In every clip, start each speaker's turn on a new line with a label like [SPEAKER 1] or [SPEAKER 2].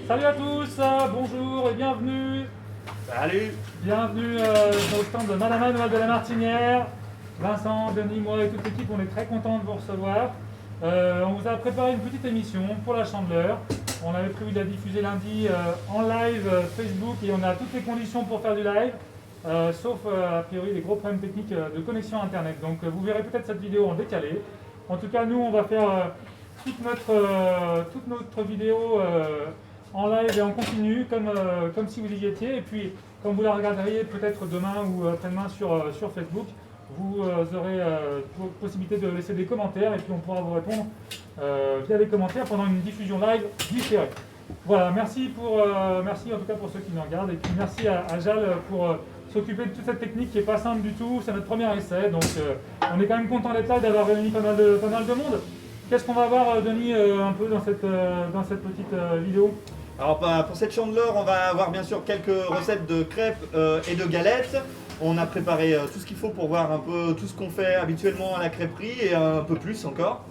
[SPEAKER 1] Salut à tous, bonjour et bienvenue.
[SPEAKER 2] Salut.
[SPEAKER 1] Bienvenue sur le stand de Madame Noël de la Martinière. Vincent, Denis, moi et toute l'équipe, on est très contents de vous recevoir. On vous a préparé une petite émission pour la Chandeleur. On avait prévu de la diffuser lundi en live Facebook et on a toutes les conditions pour faire du live, sauf a priori des gros problèmes techniques de connexion internet. Donc vous verrez peut-être cette vidéo en décalé. En tout cas, nous, on va faire toute notre vidéo en live et en continu, comme si vous y étiez. Et puis, quand vous la regarderiez peut-être demain ou après-demain sur Facebook, vous aurez possibilité de laisser des commentaires et puis on pourra vous répondre via les commentaires pendant une diffusion live différée. Voilà, merci en tout cas pour ceux qui nous regardent et puis merci à Jal pour s'occuper de toute cette technique qui n'est pas simple du tout. C'est notre premier essai, donc on est quand même content d'être là et d'avoir réuni pas mal de monde. Qu'est-ce qu'on va voir, Denis, un peu dans cette petite vidéo?
[SPEAKER 2] Alors pour cette chandeleur, on va avoir bien sûr quelques recettes de crêpes et de galettes. On a préparé tout ce qu'il faut pour voir un peu tout ce qu'on fait habituellement à la crêperie et un peu plus encore.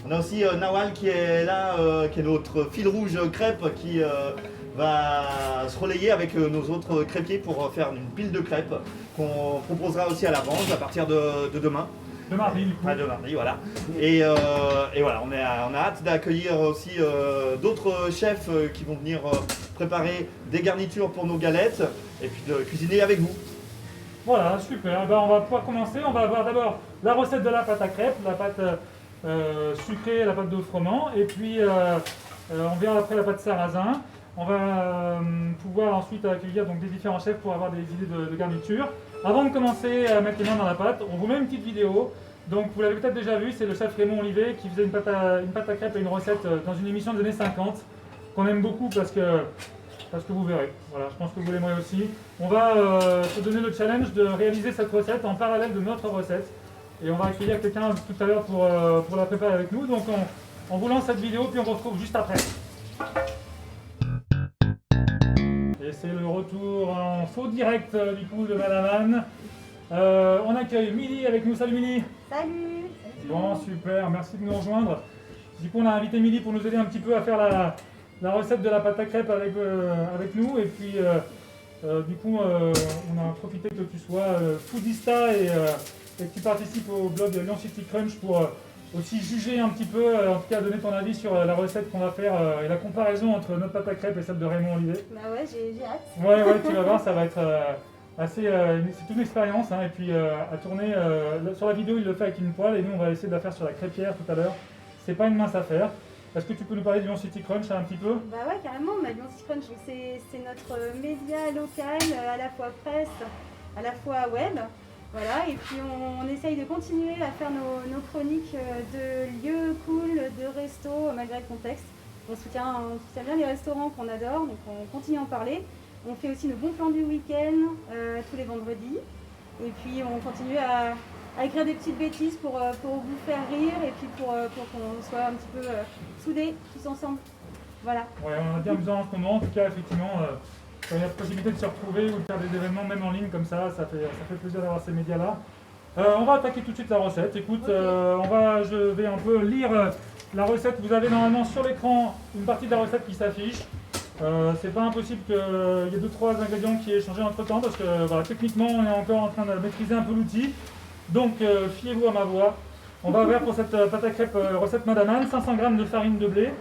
[SPEAKER 2] On a aussi Nawal qui est là, qui est notre fil rouge crêpe qui va se relayer avec nos autres crêpiers pour faire une pile de crêpes qu'on proposera aussi à la vente à partir de demain.
[SPEAKER 1] De mardi, du coup.
[SPEAKER 2] Ouais, de mardi, voilà. Et voilà, on a hâte d'accueillir aussi d'autres chefs qui vont venir préparer des garnitures pour nos galettes et puis de cuisiner avec vous.
[SPEAKER 1] Voilà, super. Ben, on va pouvoir commencer. On va avoir d'abord la recette de la pâte à crêpes, la pâte sucrée, la pâte de froment, et puis on verra après la pâte sarrasin. On va pouvoir ensuite accueillir donc, des différents chefs pour avoir des idées de garniture. Avant de commencer à mettre les mains dans la pâte, on vous met une petite vidéo. Donc vous l'avez peut-être déjà vu, c'est le chef Raymond Olivet qui faisait une pâte à crêpes et une recette dans une émission des années 50 qu'on aime beaucoup parce que vous verrez. Voilà, je pense que vous l'aimerez aussi. On va se donner le challenge de réaliser cette recette en parallèle de notre recette. Et on va accueillir quelqu'un tout à l'heure pour la préparer avec nous. Donc on vous lance cette vidéo puis on se retrouve juste après. Et c'est le retour en faux direct du coup de Madame Anne. On accueille Milly avec nous. Salut Milly.
[SPEAKER 3] Salut.
[SPEAKER 1] Bon, super, merci de nous rejoindre. Du coup, on a invité Milly pour nous aider un petit peu à faire la recette de la pâte à crêpes avec nous. Et puis, du coup, on a profité que tu sois foodista et que tu participes au blog de Lyon City Crunch pour aussi juger un petit peu, en tout cas donner ton avis sur la recette qu'on va faire et la comparaison entre notre pâte à crêpes et celle de Raymond Olivet.
[SPEAKER 3] Bah ouais, j'ai hâte.
[SPEAKER 1] Ouais, tu vas voir, ça va être assez. C'est toute une expérience. Hein, et puis à tourner, sur la vidéo, il le fait avec une poêle et nous, on va essayer de la faire sur la crêpière tout à l'heure. C'est pas une mince affaire. Est-ce que tu peux nous parler de Lyon City Crunch un petit peu?
[SPEAKER 3] Bah ouais, carrément. Lyon City Crunch, c'est notre média local, à la fois presse, à la fois web. Voilà, et puis on essaye de continuer à faire nos chroniques de lieux cool, de restos, malgré le contexte. On soutient bien les restaurants qu'on adore, donc on continue à en parler. On fait aussi nos bons plans du week-end tous les vendredis. Et puis on continue à écrire des petites bêtises pour vous faire rire et puis pour qu'on soit un petit peu soudés tous ensemble. Voilà.
[SPEAKER 1] Ouais, on a bien besoin en ce moment. En tout cas, effectivement, quand il y a la possibilité de se retrouver ou de faire des événements même en ligne comme ça fait plaisir d'avoir ces médias-là. On va attaquer tout de suite la recette. Écoute,
[SPEAKER 3] Okay.
[SPEAKER 1] Je vais un peu lire la recette. Vous avez normalement sur l'écran une partie de la recette qui s'affiche. C'est pas impossible qu'il y ait 2-3 ingrédients qui aient changé entre temps parce que voilà, techniquement on est encore en train de maîtriser un peu l'outil. Donc fiez-vous à ma voix. On va faire pour cette pâte à crêpes recette Madame Anne 500 g de farine de blé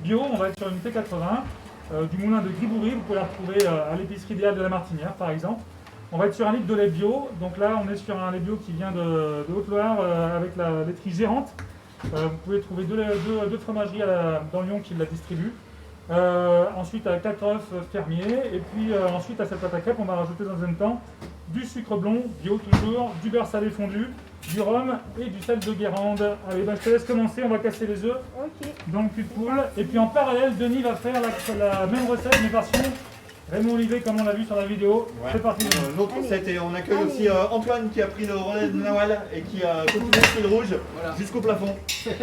[SPEAKER 1] bio. On va être sur une T80 du moulin de Griboury. Vous pouvez la retrouver à l'épicerie idéale de la Martinière par exemple. On va être sur un litre de lait bio. Donc là on est sur un lait bio qui vient de Haute-Loire avec la laiterie Gérante. Vous pouvez trouver deux fromageries dans Lyon qui la distribuent. Ensuite à 4 œufs fermiers et puis ensuite à cette pâte à crêpes on va rajouter dans un temps du sucre blond, bio toujours, du beurre salé fondu, du rhum et du sel de Guérande. Allez, je te laisse commencer, on va casser les œufs dans le cul de poule. Et puis en parallèle, Denis va faire la même recette mais version Raymond Olivet comme on l'a vu sur la vidéo. Ouais. C'est parti.
[SPEAKER 2] Notre recette et on accueille aussi Antoine qui a pris le relais de Nawal et qui a continué le fil rouge jusqu'au plafond.
[SPEAKER 3] Est-ce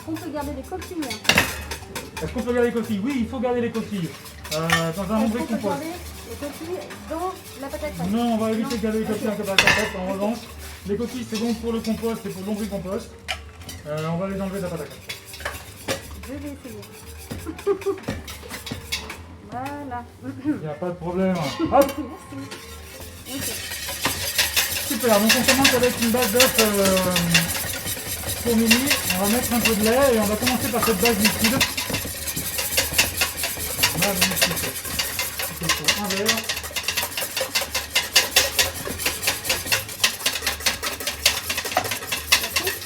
[SPEAKER 3] qu'on peut garder les coquilles?
[SPEAKER 1] Est-ce qu'on peut garder les coquilles? Oui, il faut garder les coquilles. Dans un lombric compost.
[SPEAKER 3] Les coquilles dans la pâte à crêpes?
[SPEAKER 1] Non, on va éviter de garder les coquilles dans la pâte à crêpes. En revanche, les coquilles c'est donc pour le compost et pour le lombric compost. On va les enlever de la pâte à crêpes.
[SPEAKER 3] Je vais essayer. Voilà.
[SPEAKER 1] Il n'y a pas de problème. Hop,
[SPEAKER 3] Merci. Ok.
[SPEAKER 1] super. Donc on commence avec une base d'œuf pour Mimi. On va mettre un peu de lait et on va commencer par cette base liquide. Magnifique. C'est pour un verre.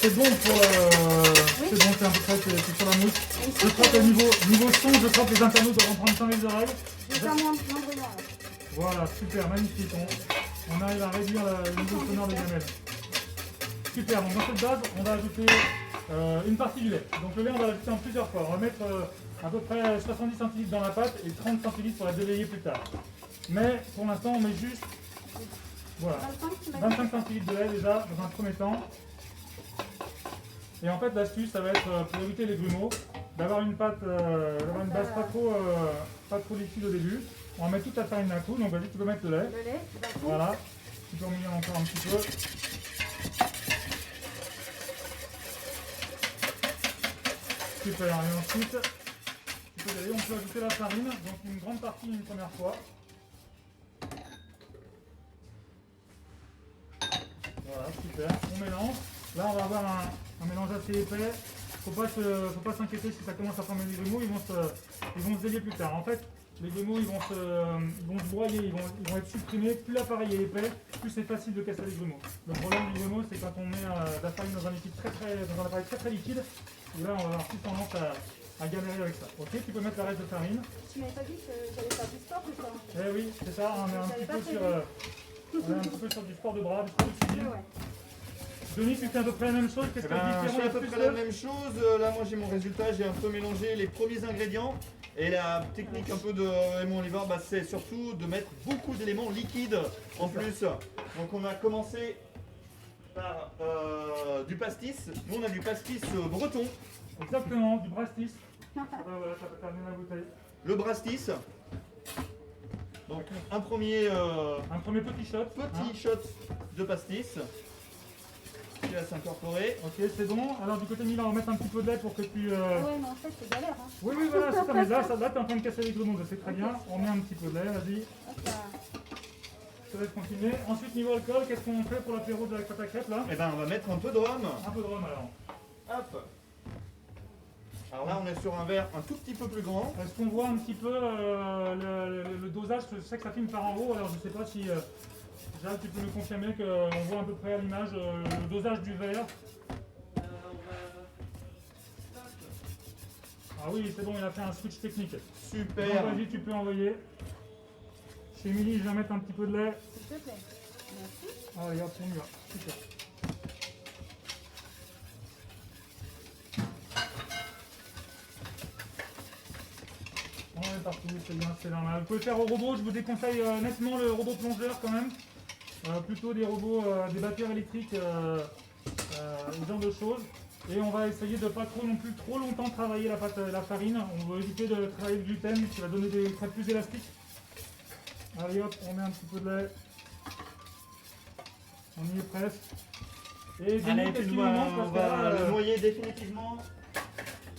[SPEAKER 1] C'est bon pour... C'est bon, c'est à peu près c'est sur la mousse. Je crois que niveau son, je crois que les internautes devront prendre plein les oreilles.
[SPEAKER 3] Je vais faire moins bruyant là.
[SPEAKER 1] Voilà, super, magnifique. On arrive à réduire le niveau sonore des gamelles. Super, donc dans cette base, on va ajouter une partie du lait. Donc le lait, on va l'ajouter en plusieurs fois. On va mettre à peu près 70 centilitres dans la pâte et 30 centilitres pour la délayer plus tard. Mais pour l'instant, on met juste voilà, 25 centilitres de lait déjà dans un premier temps. Et en fait, l'astuce, ça va être pour éviter les grumeaux, d'avoir une pâte, d'avoir une base pas trop liquide au début. On va mettre toute la farine d'un coup, donc vas-y, tu peux mettre le lait.
[SPEAKER 3] Le lait, d'un coup.
[SPEAKER 1] Voilà, tu peux en mettre encore un petit peu. Super, et ensuite, tu peux y aller, on peut ajouter la farine, donc une grande partie une première fois. Voilà, super, on mélange. Là, on va avoir un mélange assez épais. Faut pas s'inquiéter si ça commence à former des grumeaux, ils vont se délier plus tard. En fait, les grumeaux ils vont se broyer, ils vont être supprimés. Plus l'appareil est épais, plus c'est facile de casser les grumeaux. Le problème du grumeau, c'est quand on met de la farine dans un appareil très liquide, où là on va avoir plus tendance à galérer avec ça. Ok, tu peux mettre la reste de farine.
[SPEAKER 3] Tu m'avais pas dit que j'allais faire du sport ou ça?
[SPEAKER 1] Eh oui, c'est ça, on est un petit peu sur du sport de bras, du sport de cuisine.
[SPEAKER 3] Ouais.
[SPEAKER 1] Denis, tu fais à peu près la même chose, qu'est-ce que
[SPEAKER 2] Je
[SPEAKER 1] tu
[SPEAKER 2] fais à peu près la même chose. Là, moi, j'ai mon résultat. J'ai un peu mélangé les premiers ingrédients. Et la technique un peu de Raymond Olivard, c'est surtout de mettre beaucoup d'éléments liquides en plus. Donc, on a commencé par du pastis. Nous, on a du pastis breton.
[SPEAKER 1] Exactement, du brastis. Voilà, ça peut terminer la bouteille.
[SPEAKER 2] Le brastis. Donc, un premier
[SPEAKER 1] petit shot.
[SPEAKER 2] shot de pastis qui va s'incorporer.
[SPEAKER 1] Ok, c'est bon. Alors du côté Milan, on va mettre un petit peu de lait pour que tu...
[SPEAKER 3] Ouais, mais en fait, c'est galère. Hein.
[SPEAKER 1] Oui, voilà, c'est ça. Mais là, t'es en train de casser les grumeaux, je sais très bien. On met un petit peu de lait, vas-y.
[SPEAKER 3] Hop là.
[SPEAKER 1] Je te laisse continuer. Ensuite, niveau alcool, qu'est-ce qu'on fait pour l'apéro de la pâte à crêpes là?
[SPEAKER 2] Eh ben, on va mettre un peu de rhum.
[SPEAKER 1] Un peu de rhum alors.
[SPEAKER 2] Hop. Alors là, on est sur un verre un tout petit peu plus grand.
[SPEAKER 1] Est-ce qu'on voit un petit peu le dosage? Je sais que ça filme par en haut, alors je sais pas si... Jacques, tu peux nous confirmer qu'on voit à peu près à l'image le dosage du verre. Ah oui, c'est bon, il a fait un switch technique.
[SPEAKER 2] Super.
[SPEAKER 1] Donc, vas-y, tu peux envoyer. Chez Émilie, je vais mettre un petit peu de lait.
[SPEAKER 3] S'il te plaît. Merci.
[SPEAKER 1] Ah, regarde, on y va. Super. On est parti, c'est bien, c'est normal. Vous pouvez faire au robot, je vous déconseille nettement le robot plongeur quand même. Plutôt des robots, des batteurs électriques, ce genre de choses. Et on va essayer de ne pas non plus trop longtemps travailler la farine. On va éviter de travailler le gluten qui va donner des crêpes plus élastiques. Allez hop, on met un petit peu de lait. On y est presque. Et Denis, qu'est-ce qu'il nous manque?
[SPEAKER 2] On va le noyer définitivement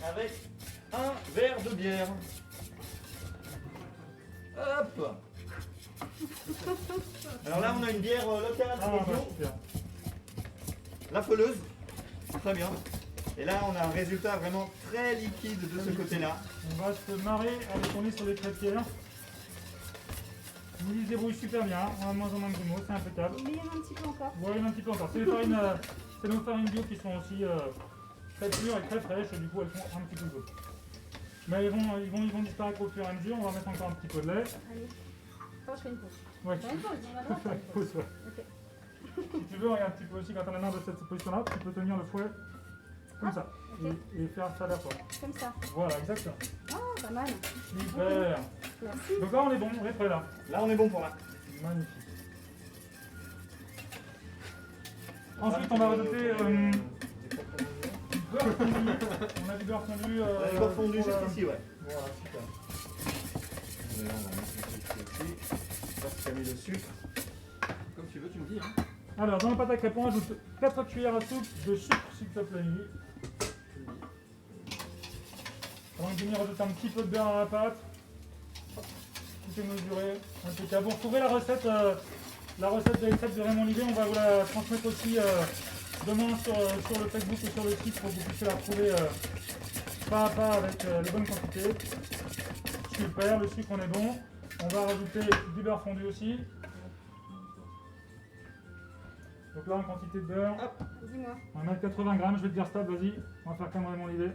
[SPEAKER 2] avec un verre de bière. Hop. Alors là, on a une bière locale, bio,
[SPEAKER 1] super.
[SPEAKER 2] la Feuleuse. Très bien. Et là, on a un résultat vraiment très liquide de ce côté-là.
[SPEAKER 1] On va se marrer à les tourner sur les crêpières. Ils se débrouillent super bien, on a de moins en moins de grumeaux, c'est impeccable.
[SPEAKER 3] Mais il y en a un petit peu encore.
[SPEAKER 1] Ouais, il y en a un petit peu encore. C'est nos farines bio qui sont aussi très pures et très fraîches, et du coup elles font un petit peu d'eau. Mais ils vont disparaître au fur et à mesure, on va mettre encore un petit peu de lait.
[SPEAKER 3] Allez. Attends, je fais une pause.
[SPEAKER 1] Ouais.
[SPEAKER 3] Je fais une pause, on va voir.
[SPEAKER 1] Faire une pause, ouais.
[SPEAKER 3] Ok.
[SPEAKER 1] Si tu veux, regarde un petit peu aussi quand on a marre de cette position-là, tu peux tenir le fouet comme ça
[SPEAKER 3] ok.
[SPEAKER 1] et faire ça vers toi.
[SPEAKER 3] Comme ça.
[SPEAKER 1] Voilà, exactement.
[SPEAKER 3] Ah, pas mal.
[SPEAKER 1] Super.
[SPEAKER 3] Merci.
[SPEAKER 1] Donc là on est bon, on est prêt là.
[SPEAKER 2] Là, on est bon pour là.
[SPEAKER 1] Magnifique. Ensuite, on va rajouter du beurre fondu. On a du beurre fondu.
[SPEAKER 2] Le beurre fondu
[SPEAKER 1] pour
[SPEAKER 2] juste ici, ouais.
[SPEAKER 1] Voilà, super.
[SPEAKER 2] On va mettre ici. Parce qu'il y a mis le sucre. Comme tu veux, tu me dis. Hein.
[SPEAKER 1] Alors, dans la pâte à crêpes, on ajoute 4 cuillères à soupe de sucre, s'il te plaît, Lily. On va venir rajouter un petit peu de beurre à la pâte. Tout est mesuré, impeccable. Vous retrouverez la recette de recettes de Raymond Livet. On va vous la transmettre aussi demain sur le Facebook et sur le site pour que vous puissiez la retrouver pas à pas avec les bonnes quantités. Super, le sucre on est bon. On va rajouter du beurre fondu aussi. Donc là en quantité de beurre,
[SPEAKER 3] Dis-moi.
[SPEAKER 1] on va mettre 80 grammes, je vais te dire stop, vas-y. On va faire comme Raymond Livet.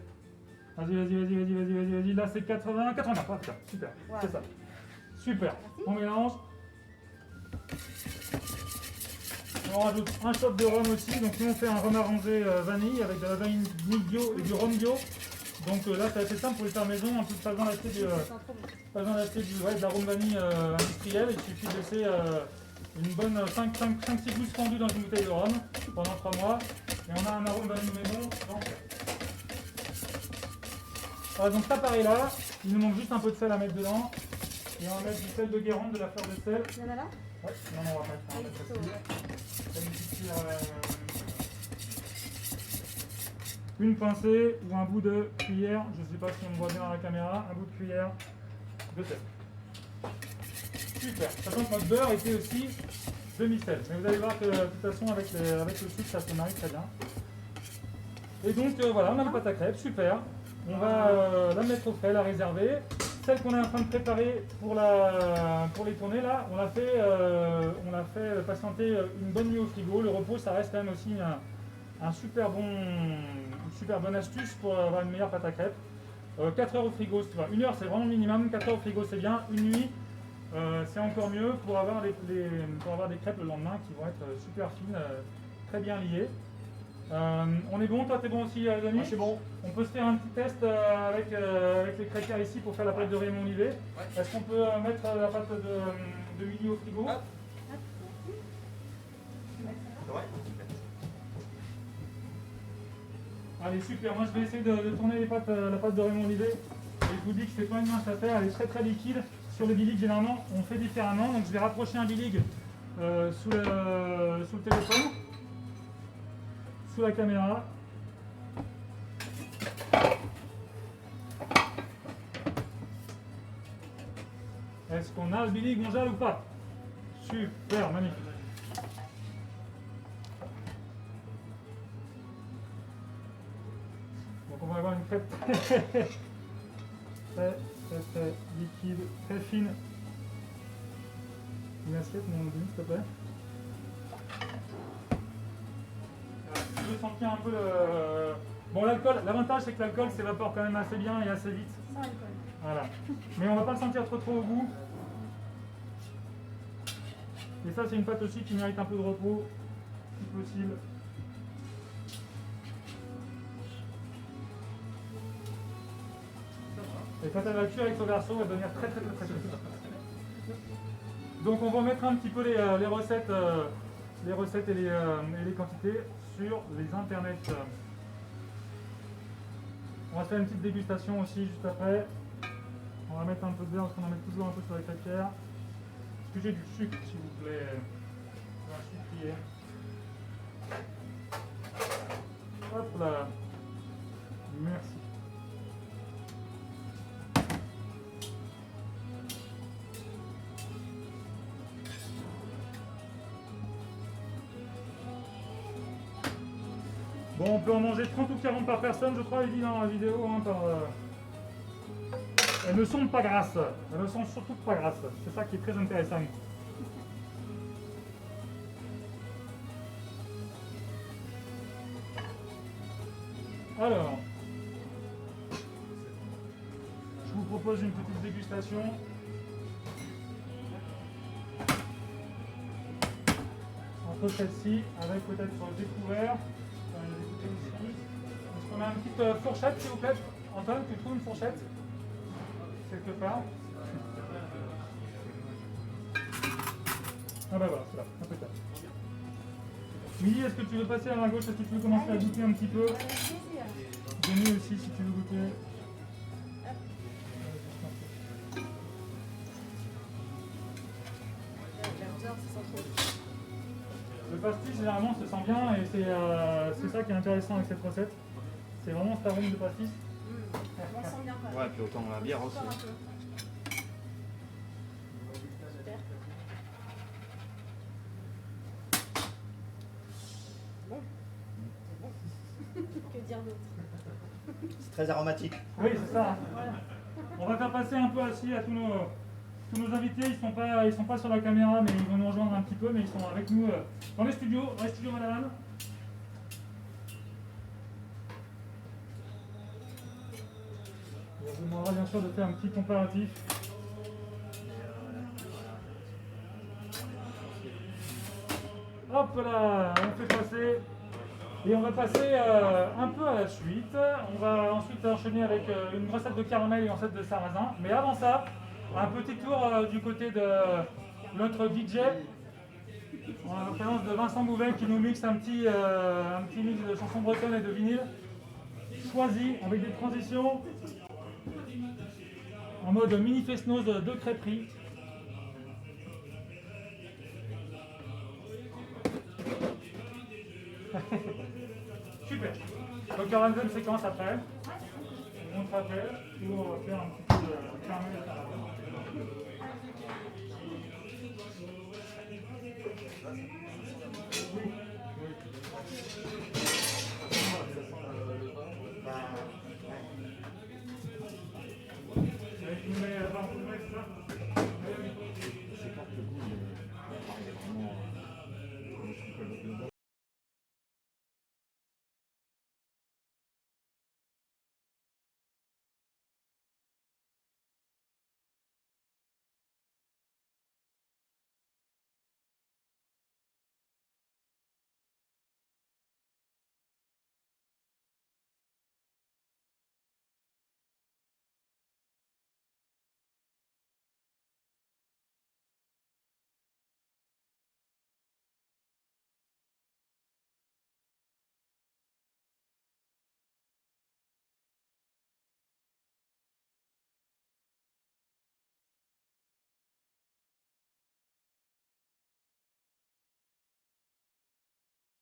[SPEAKER 1] Vas-y. Là c'est 80 grammes, ah, putain, super,
[SPEAKER 3] Ouais.
[SPEAKER 1] c'est ça. Super,
[SPEAKER 3] Merci.
[SPEAKER 1] on mélange. On rajoute un shot de rhum aussi, donc nous on fait un rhum arrangé vanille avec de la vanille bio et du rhum bio. Donc là c'est assez simple pour les faire maison, un peu pas besoin d'acheter
[SPEAKER 3] Ça sent trop bon.
[SPEAKER 1] de la rhum vanille industrielle, il suffit de laisser une bonne 5-6 gousses fendues dans une bouteille de rhum pendant 3 mois et on a un arôme vanille maison. Donc, voilà, donc cet appareil là, il nous manque juste un peu de sel à mettre dedans et on va mettre du sel de Guérande, de la fleur de sel.
[SPEAKER 3] Il y en a là?
[SPEAKER 1] Ouais, non, on va mettre
[SPEAKER 3] Ah, il est
[SPEAKER 1] ça
[SPEAKER 3] plutôt,
[SPEAKER 1] dessus.
[SPEAKER 3] ouais.
[SPEAKER 1] Comme une petite cuillère, une pincée ou un bout de cuillère, je ne sais pas si on me voit bien dans la caméra, un bout de cuillère de sel. Super, sachant que notre beurre était aussi demi-sel. Mais vous allez voir que de toute façon avec le sucre ça se marie très bien. Et donc voilà, on a la pâte à crêpes, super. On va la mettre au frais, la réserver. Celle qu'on est en train de préparer pour les tournées là, on l'a fait patienter une bonne nuit au frigo. Le repos ça reste quand même aussi une super bonne astuce pour avoir une meilleure pâte à crêpes. 4 heures au frigo, tu vois. 1 heure c'est vraiment le minimum, 4 heures au frigo c'est bien, une nuit c'est encore mieux pour avoir des crêpes le lendemain qui vont être super fines, très bien liées. On est bon, toi t'es bon aussi Denis?
[SPEAKER 2] Moi, c'est bon.
[SPEAKER 1] On peut se faire un petit test avec les crêpières ici pour faire la pâte de Raymond Livet.
[SPEAKER 2] Ouais.
[SPEAKER 1] Est-ce qu'on peut mettre la pâte de midi au frigo?
[SPEAKER 2] Hop. Ouais.
[SPEAKER 1] Allez super, moi je vais essayer de tourner la pâte de Raymond Livet. Et je vous dis que c'est pas une mince affaire, elle est très très liquide. Sur le bilic généralement on fait différemment, donc je vais rapprocher un bilic sous le téléphone, sous la caméra. Est-ce qu'on a le bilic Gonzal ou pas? Super, magnifique. Donc on va avoir une crêpe très liquide, très fine. Une assiette, mon Denis, s'il te plaît. Je veux sentir un peu le... Bon, l'alcool, l'avantage c'est que l'alcool s'évapore quand même assez bien et assez vite.
[SPEAKER 3] Sans alcool.
[SPEAKER 1] Voilà. Mais on va pas le sentir trop au goût. Et ça, c'est une pâte aussi qui mérite un peu de repos, si possible. Et quand elle va cuire avec son verso, elle va devenir très fine. Donc on va mettre un petit peu les recettes et les quantités sur les internets. On va se faire une petite dégustation aussi juste après. On va mettre un peu de beurre parce qu'on en met toujours un peu sur les crêpières. Est-ce que j'ai du sucre s'il vous plaît? Un sucrier. Hop là. Merci. Bon, on peut en manger 30 ou 40 par personne, je crois, il dit dans la vidéo. Hein, Elles ne sont pas grasses. Elles ne sont surtout pas grasses. C'est ça qui est très intéressant. Alors, je vous propose une petite dégustation. Entre celle-ci, avec peut-être découvert. Est-ce qu'on a une petite fourchette, s'il vous plaît? Antoine, tu trouves une fourchette quelque part? Ah bah voilà, c'est là, impeccable. Milly, est-ce que tu veux passer à ma gauche? Est-ce que tu veux commencer à goûter un petit peu?
[SPEAKER 3] Avec plaisir.
[SPEAKER 1] Denis aussi, si tu veux goûter.
[SPEAKER 3] J'adore, ça sent trop.
[SPEAKER 1] Le pastis, généralement, se sent bien et c'est ça qui est intéressant avec cette recette. C'est vraiment cet arôme de pastis.
[SPEAKER 3] Mmh. on le sent bien quand même.
[SPEAKER 2] Ouais, puis autant la bière aussi.
[SPEAKER 3] Encore un peu. Super. Bon. C'est bon. Que dire d'autre?
[SPEAKER 2] C'est très aromatique.
[SPEAKER 1] Oui, c'est ça. On va faire passer un peu assis à tous nos invités. Ils sont pas sur la caméra, mais ils vont nous rejoindre un petit peu, mais ils sont avec nous dans les studios Madame. On vous demandera bien sûr de faire un petit comparatif. Hop là, on fait passer. Et on va passer un peu à la suite. On va ensuite enchaîner avec une recette de caramel et une recette de sarrasin. Mais avant ça, un petit tour du côté de notre DJ. En présence de Vincent Bouvet qui nous mixe un petit mix de chansons bretonnes et de vinyle. Choisi avec des transitions en mode mini fest-noz de crêperie. Super. Donc il y aura une deuxième séquence après. On te rappelle pour faire un petit peu de caramel.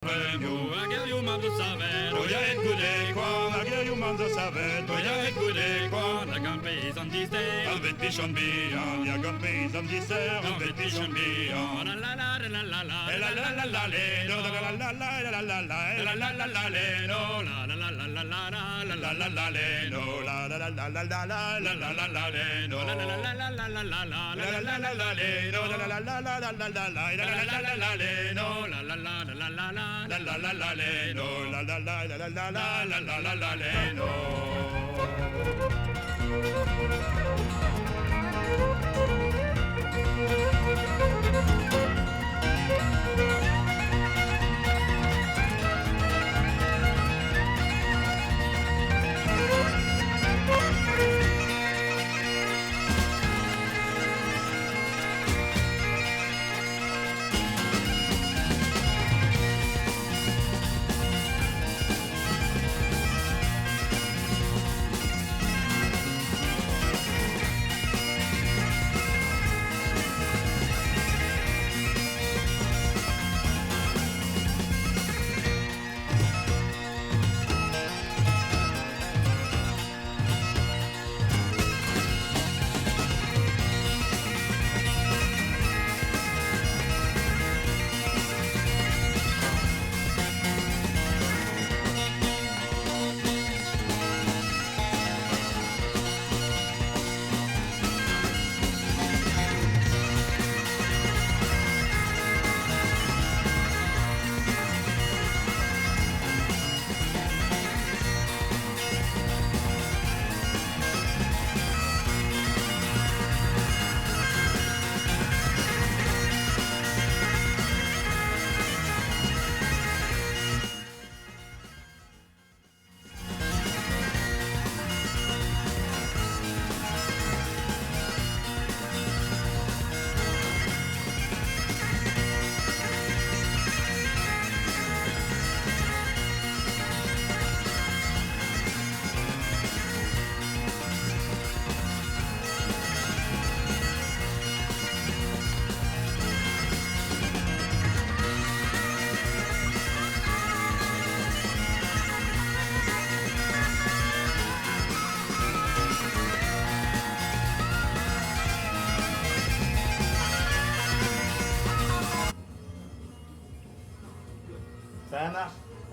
[SPEAKER 4] Agel mando savet, oja et gude kwan, agel mando savet, oja et gude kwan, a gan paysan dister, un vet pichon bihan, ya gan paysan dister, un vet pichon bihan, la la la la la la, la la la la le, no la la la la la la la, la la la la le, no la la la la la la la la la la le, no la la la la la la la la la la le, no la la la la la la la la la la la la le, no la la la la la la la la la la la la le, no la la la la la la la la la le no la la la la la la la la la la le no.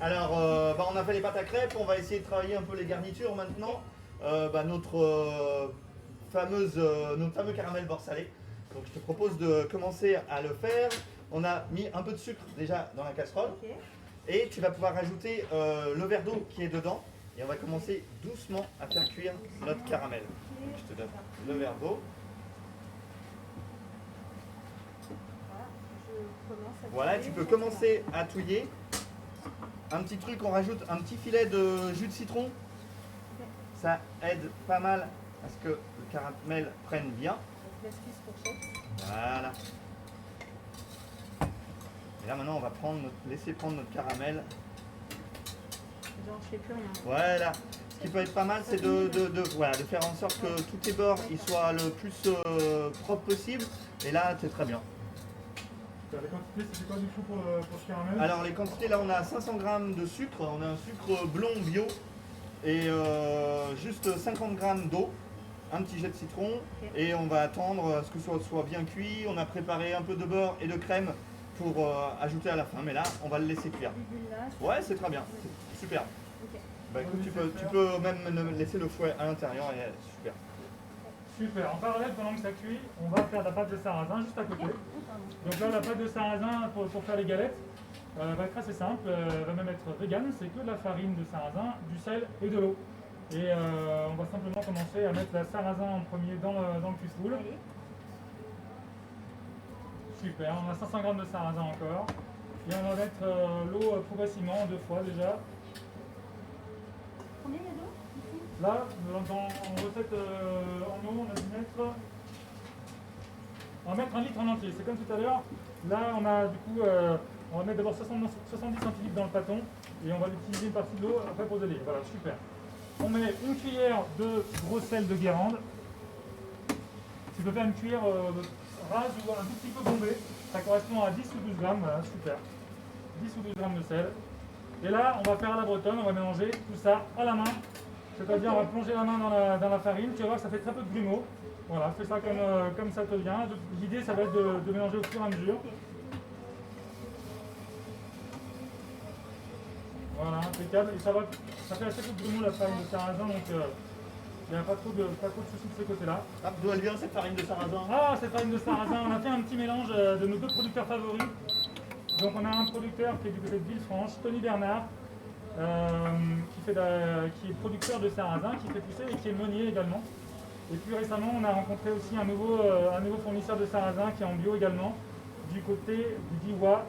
[SPEAKER 2] Alors, on a fait les pâtes à crêpes, on va essayer de travailler un peu les garnitures maintenant. Notre fameux caramel beurre salé. Donc je te propose de commencer à le faire. On a mis un peu de sucre déjà dans la casserole.
[SPEAKER 3] Ok.
[SPEAKER 2] Et tu vas pouvoir rajouter le verre d'eau qui est dedans. Et on va commencer doucement à faire cuire notre caramel. Je te donne le verre d'eau. Voilà, tu peux commencer à touiller. Un petit truc, on rajoute un petit filet de jus de citron. Ça aide pas mal à ce que le caramel prenne bien. Voilà. Et là maintenant on va laisser prendre notre caramel.
[SPEAKER 3] Genre je fais plus rien.
[SPEAKER 2] Voilà. Ce qui peut être pas mal, c'est de faire en sorte que tous tes bords ils soient le plus propres possible. Et là c'est très bien.
[SPEAKER 1] Les quantités, c'était quoi du coup pour ce caramel?
[SPEAKER 2] Alors les quantités, là on a 500 g de sucre, on a un sucre blond bio et juste 50 g d'eau, un petit jet de citron et on va attendre à ce que ce soit bien cuit. On a préparé un peu de beurre et de crème pour ajouter à la fin, mais là on va le laisser cuire. Ouais, c'est très bien, c'est super.
[SPEAKER 3] Ok.
[SPEAKER 2] Bah écoute, tu peux même laisser le fouet à l'intérieur et super.
[SPEAKER 1] Super. En parallèle, pendant que ça cuit, on va faire de la pâte de sarrasin juste à côté. Donc là, la pâte de sarrasin pour faire les galettes va être assez simple, va même être vegan. C'est que de la farine de sarrasin, du sel et de l'eau. Et on va simplement commencer à mettre la sarrasin en premier dans le cuissoule. Super. On a 500 g de sarrasin encore. Et on va mettre l'eau progressivement en 2 fois déjà.
[SPEAKER 3] Combien il y a d'eau?
[SPEAKER 1] Là, en recette en eau, on a dû mettre. On va mettre 1 litre en entier, c'est comme tout à l'heure. Là, on a du coup, on va mettre d'abord 70 centilitres dans le pâton et on va utiliser une partie de l'eau après pour délier. Voilà, super. On met une cuillère de gros sel de Guérande. Tu peux faire une cuillère rase ou un tout petit peu bombée. Ça correspond à 10 ou 12 grammes, voilà, super. 10 ou 12 grammes de sel. Et là, on va faire à la bretonne, on va mélanger tout ça à la main. C'est-à-dire, on va plonger la main dans la farine. Tu vas voir que ça fait très peu de grumeaux. Voilà, fais ça comme ça te vient. L'idée, ça va être de mélanger au fur et à mesure. Voilà, impeccable. Et ça fait assez peu de grumeaux la farine de sarrasin, donc il n'y a pas trop de soucis de ce côté-là.
[SPEAKER 2] Ah, d'où elle vient cette farine de sarrasin?
[SPEAKER 1] Ah, cette farine de sarrasin, on a fait un petit mélange de nos 2 producteurs favoris. Donc on a un producteur qui est du côté de Villefranche, Tony Bernard, qui est producteur de sarrasin, qui fait pousser et qui est meunier également. Et plus récemment, on a rencontré aussi un nouveau fournisseur de sarrasin qui est en bio également, du côté du Diois,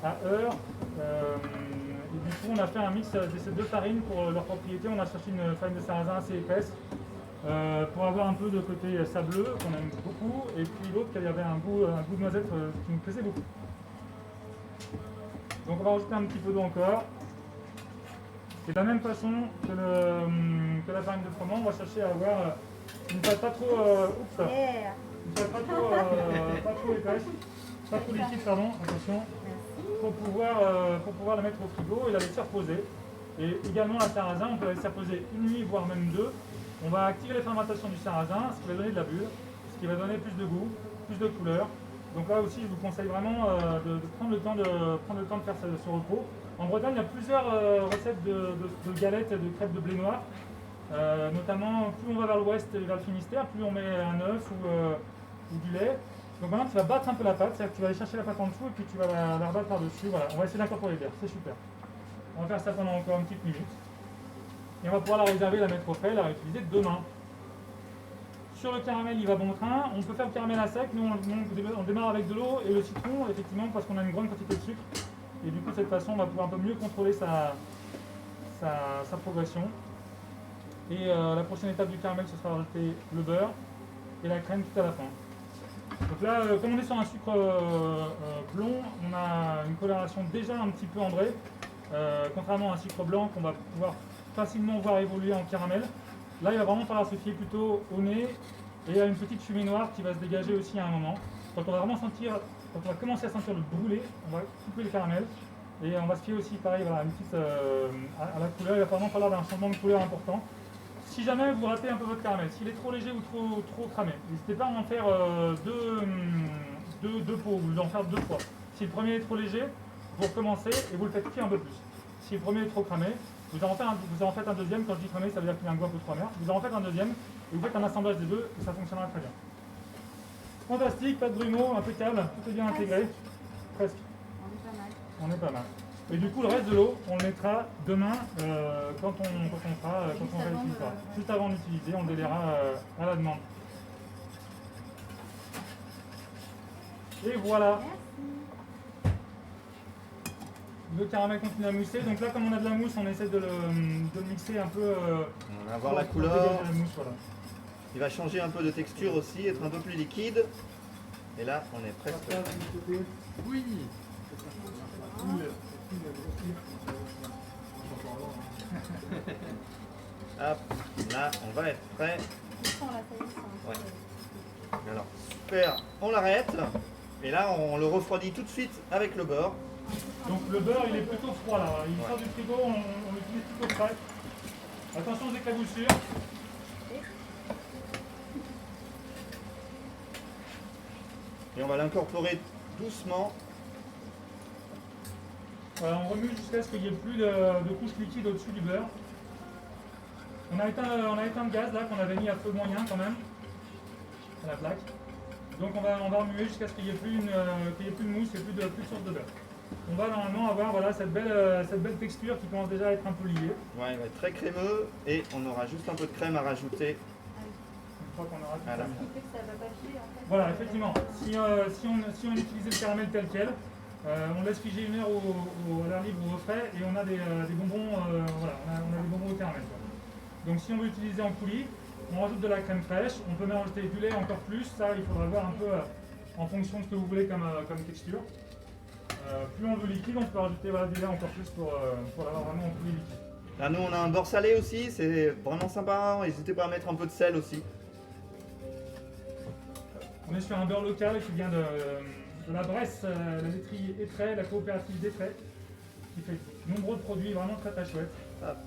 [SPEAKER 1] à Eure. Et du coup, on a fait un mix de ces 2 farines pour leur propriété. On a cherché une farine de sarrasin assez épaisse pour avoir un peu de côté sableux, qu'on aime beaucoup, et puis l'autre qui avait un goût de noisette qui nous plaisait beaucoup. Donc on va rajouter un petit peu d'eau encore. Et de la même façon que la farine de froment, on va chercher à avoir une pâte pas trop, une pâte pas trop épaisse, pas trop liquide, pardon, attention, pour pouvoir la mettre au frigo et la laisser reposer. Et également la sarrasin, on peut la laisser reposer une nuit, voire même 2. On va activer la fermentation du sarrasin, ce qui va donner de la bulle, ce qui va donner plus de goût, plus de couleur. Donc là aussi, je vous conseille vraiment de prendre le temps de faire ce repos. En Bretagne, il y a plusieurs recettes de galettes et de crêpes de blé noir. Notamment, plus on va vers l'ouest et vers le Finistère, plus on met un œuf ou du lait. Donc maintenant, tu vas battre un peu la pâte, c'est-à-dire que tu vas aller chercher la pâte en dessous et puis tu vas la rebattre par-dessus. Voilà, on va essayer d'incorporer l'air, c'est super. On va faire ça pendant encore une petite minute. Et on va pouvoir la réserver, la mettre au frais, la réutiliser demain. Sur le caramel, il va bon train. On peut faire le caramel à sec. Nous, on démarre avec de l'eau et le citron, effectivement, parce qu'on a une grande quantité de sucre. Et du coup, de cette façon, on va pouvoir un peu mieux contrôler sa progression. Et la prochaine étape du caramel, ce sera rajouter le beurre et la crème tout à la fin. Donc là, comme on est sur un sucre blond, on a une coloration déjà un petit peu ambrée. Contrairement à un sucre blanc qu'on va pouvoir facilement voir évoluer en caramel. Là, il va vraiment falloir se fier plutôt au nez et à une petite fumée noire qui va se dégager aussi à un moment. Quand on va vraiment quand on va commencer à sentir le brûler, on va couper le caramel et on va se fier aussi, pareil, voilà, à la couleur. Il va vraiment falloir un changement de couleur important. Si jamais vous ratez un peu votre caramel, s'il est trop léger ou trop cramé, n'hésitez pas à en faire deux pots ou d'en faire 2 fois. Si le premier est trop léger, vous recommencez et vous le faites cuire un peu plus. Si le premier est trop cramé, vous en faites un deuxième. Quand je dis cramé, ça veut dire qu'il y a un goût un peu trop amer. Vous en faites un deuxième et vous faites un assemblage des deux et ça fonctionnera très bien. Fantastique, pas de grumeaux, impeccable, tout est bien intégré. Presque. On est pas mal. Et du coup, le reste de l'eau, on le mettra demain quand on réutilisera. Juste avant d'utiliser, on le délaiera à la demande. Et voilà. Le caramel continue à mousser. Donc là, comme on a de la mousse, on essaie de le mixer un peu.
[SPEAKER 2] On va voir la
[SPEAKER 1] pour
[SPEAKER 2] couleur.
[SPEAKER 1] dégager la mousse, voilà.
[SPEAKER 2] Il va changer un peu de texture aussi, être un peu plus liquide. Et là, on est presque.
[SPEAKER 5] Oui.
[SPEAKER 2] Hop, là, on va être prêt. Ouais. Alors, super, on l'arrête. Et là, on le refroidit tout de suite avec le beurre.
[SPEAKER 1] Donc le beurre, il est plutôt froid là. Il sort du frigo, on l'utilise plutôt frais. Attention aux éclaboussures.
[SPEAKER 2] Et on va l'incorporer doucement.
[SPEAKER 1] Voilà, on remue jusqu'à ce qu'il n'y ait plus de couche liquide au-dessus du beurre. On a éteint le gaz là qu'on avait mis à feu moyen quand même à la plaque. Donc on va remuer jusqu'à ce qu'il n'y ait plus de mousse et plus de source de beurre. On va normalement avoir voilà, cette belle texture qui commence déjà à être un peu liée.
[SPEAKER 2] Ouais, il va être très crémeux et on aura juste un peu de crème à rajouter.
[SPEAKER 1] Une fois qu'on aura tout
[SPEAKER 2] Voilà.
[SPEAKER 1] ça.
[SPEAKER 3] Ce qui fait que ça va pas filer en fait.
[SPEAKER 1] Voilà, effectivement. Si on utilisait le caramel tel quel, on laisse figer 1 heure à l'air libre ou au frais et on a des bonbons, voilà, on a des bonbons au caramel. Quoi. Donc si on veut utiliser en coulis, on rajoute de la crème fraîche, on peut même rajouter du lait encore plus, ça il faudra voir un peu en fonction de ce que vous voulez comme texture. Plus on veut liquide, on peut rajouter voilà, du lait encore plus pour l'avoir vraiment en coulis liquide.
[SPEAKER 2] Là, nous, on a un beurre salé aussi, c'est vraiment sympa. N'hésitez pas à mettre un peu de sel aussi.
[SPEAKER 1] On est sur un beurre local qui vient de la Bresse, la laiterie Étray, la coopérative d'Étray, qui fait de nombreux produits vraiment très très chouettes.
[SPEAKER 2] Hop.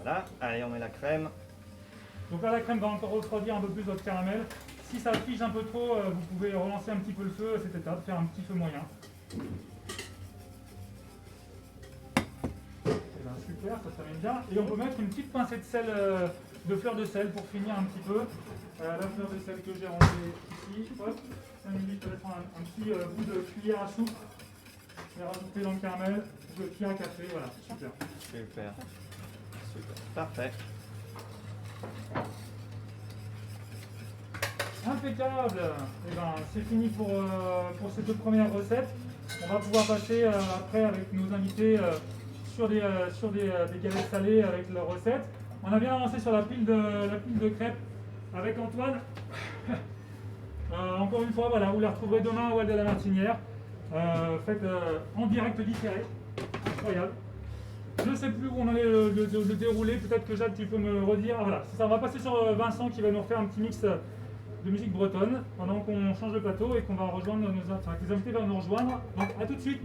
[SPEAKER 2] Voilà, allez, on met la crème.
[SPEAKER 1] Donc là, la crème va encore refroidir un peu plus votre caramel. Si ça fige un peu trop, vous pouvez relancer un petit peu le feu à cette étape, faire un petit feu moyen. Et bien, super, ça termine bien. Et on peut mettre une petite pincée de sel, de fleur de sel pour finir un petit peu. La fleur de sel que j'ai rangée ici, hop, 5 minutes, je vais prendre un petit bout de cuillère à soupe et rajouter dans le caramel, de cuillère à café, voilà, super.
[SPEAKER 2] Super. Super. Parfait.
[SPEAKER 1] Impeccable. Et ben, c'est fini pour ces 2 premières recettes. On va pouvoir passer après avec nos invités sur des galettes salées avec leurs recettes. On a bien avancé sur la pile de crêpes avec Antoine. Encore une fois, voilà, vous la retrouverez demain au Hall de la Martinière. Faites en direct différé. Incroyable. Je ne sais plus où on allait le dérouler. Peut-être que Jade, tu peux me redire. Ah, voilà, c'est ça. On va passer sur Vincent qui va nous refaire un petit mix de musique bretonne pendant qu'on change de plateau et qu'on va rejoindre que les invités vont nous rejoindre. Donc à tout de suite.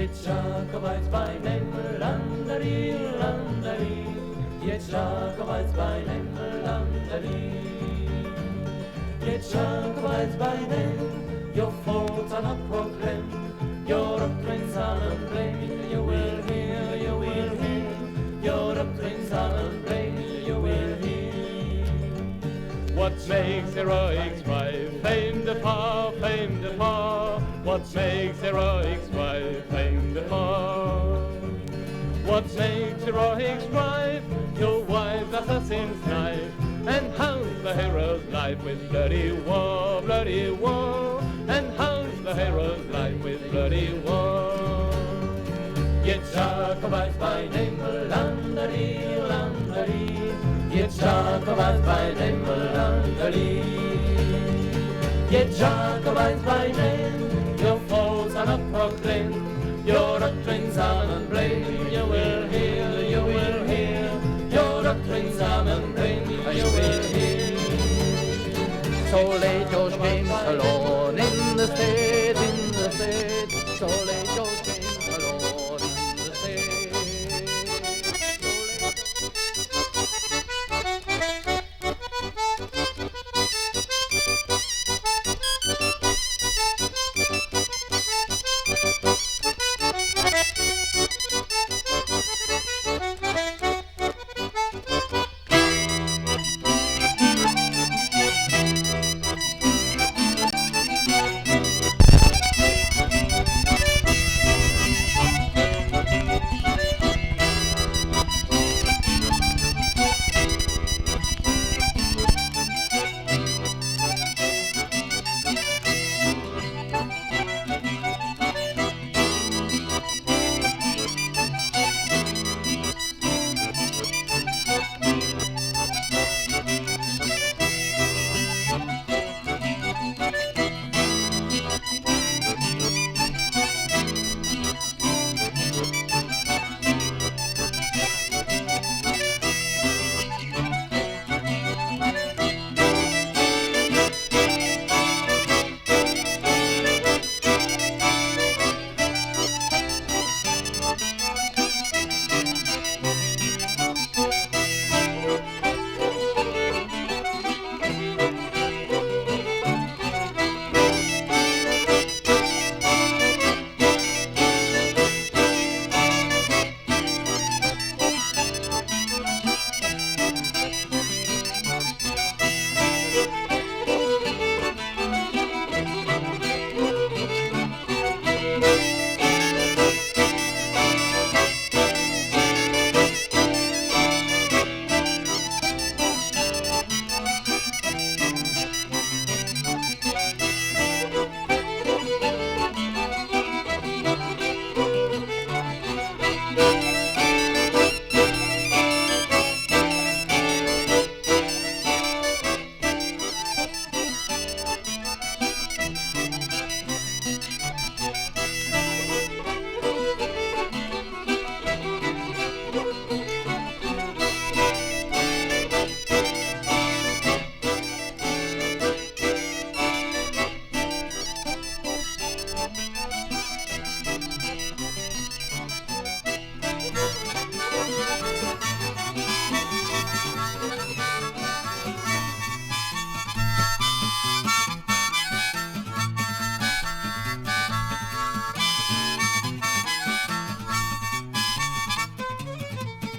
[SPEAKER 6] It's Jacobites by name, Landary, Landary. It's Jacobites by name, Landary. It's Jacobites by name, your faults are not proclaimed, your doctrines are unblamed. You will hear, you will hear, your doctrines are unblamed. You will hear.
[SPEAKER 7] What makes heroic strive, famed afar, famed afar. What makes heroic strive, famed afar. What makes heroic strive, your wife's assassin's knife, and how's the hero's life with bloody war, bloody war, and how's the hero's life with bloody war.
[SPEAKER 6] Yet Jacobites by name, Landary, Landary. Yet Jacobites by name, Landary. Yet Jacobites by name, your faults are not proclaimed, your doctrines are unblamed. You will hear, you will hear, So late George came alone in the state, so late George came alone in the state.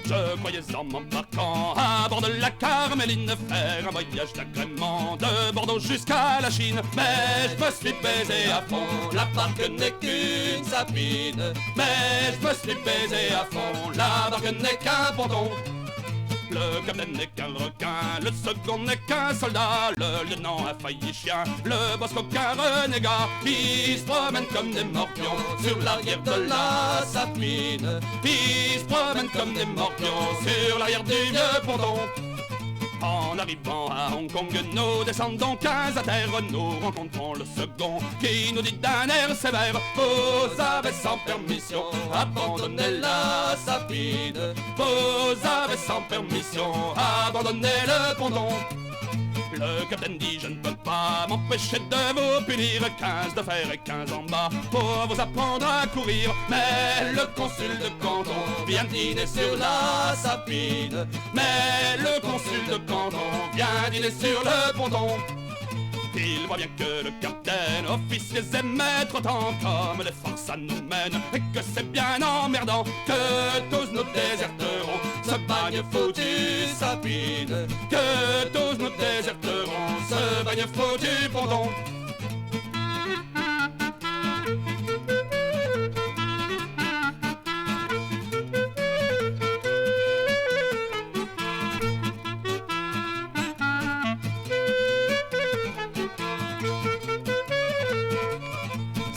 [SPEAKER 4] Je croyais en m'embarquant à bord de la Carmeline faire un voyage d'agrément de Bordeaux jusqu'à la Chine. Mais je me suis baisé à fond, la barque n'est qu'une sapine. Mais je me suis baisé à fond, la barque n'est qu'un ponton. Le capitaine n'est qu'un requin, le second n'est qu'un soldat. Le lieutenant a failli chien, le boss qu'un renégat. Ils se promènent comme des morpions sur l'arrière de la sapine. Ils se promènent comme des morpions sur l'arrière du vieux ponton. En arrivant à Hong Kong, nous descendons 15 à terre. Nous rencontrons le second qui nous dit d'un air sévère: vous avez sans permission abandonné la sapine. Vous avez sans permission abandonné le ponton. Le capitaine dit: je ne peux pas m'empêcher de vous punir. 15 de fer et 15 en bas pour vous apprendre à courir. Mais le consul de canton vient dîner sur la sapine. Mais le consul de canton vient dîner sur le ponton. Il voit bien que le capitaine, officiers et maîtres tant comme les forces ça nous mène, et que c'est bien emmerdant que tous nous déserterons ce bagne foutu sapine. Que tous nous déserterons ce bagne foutu ponton.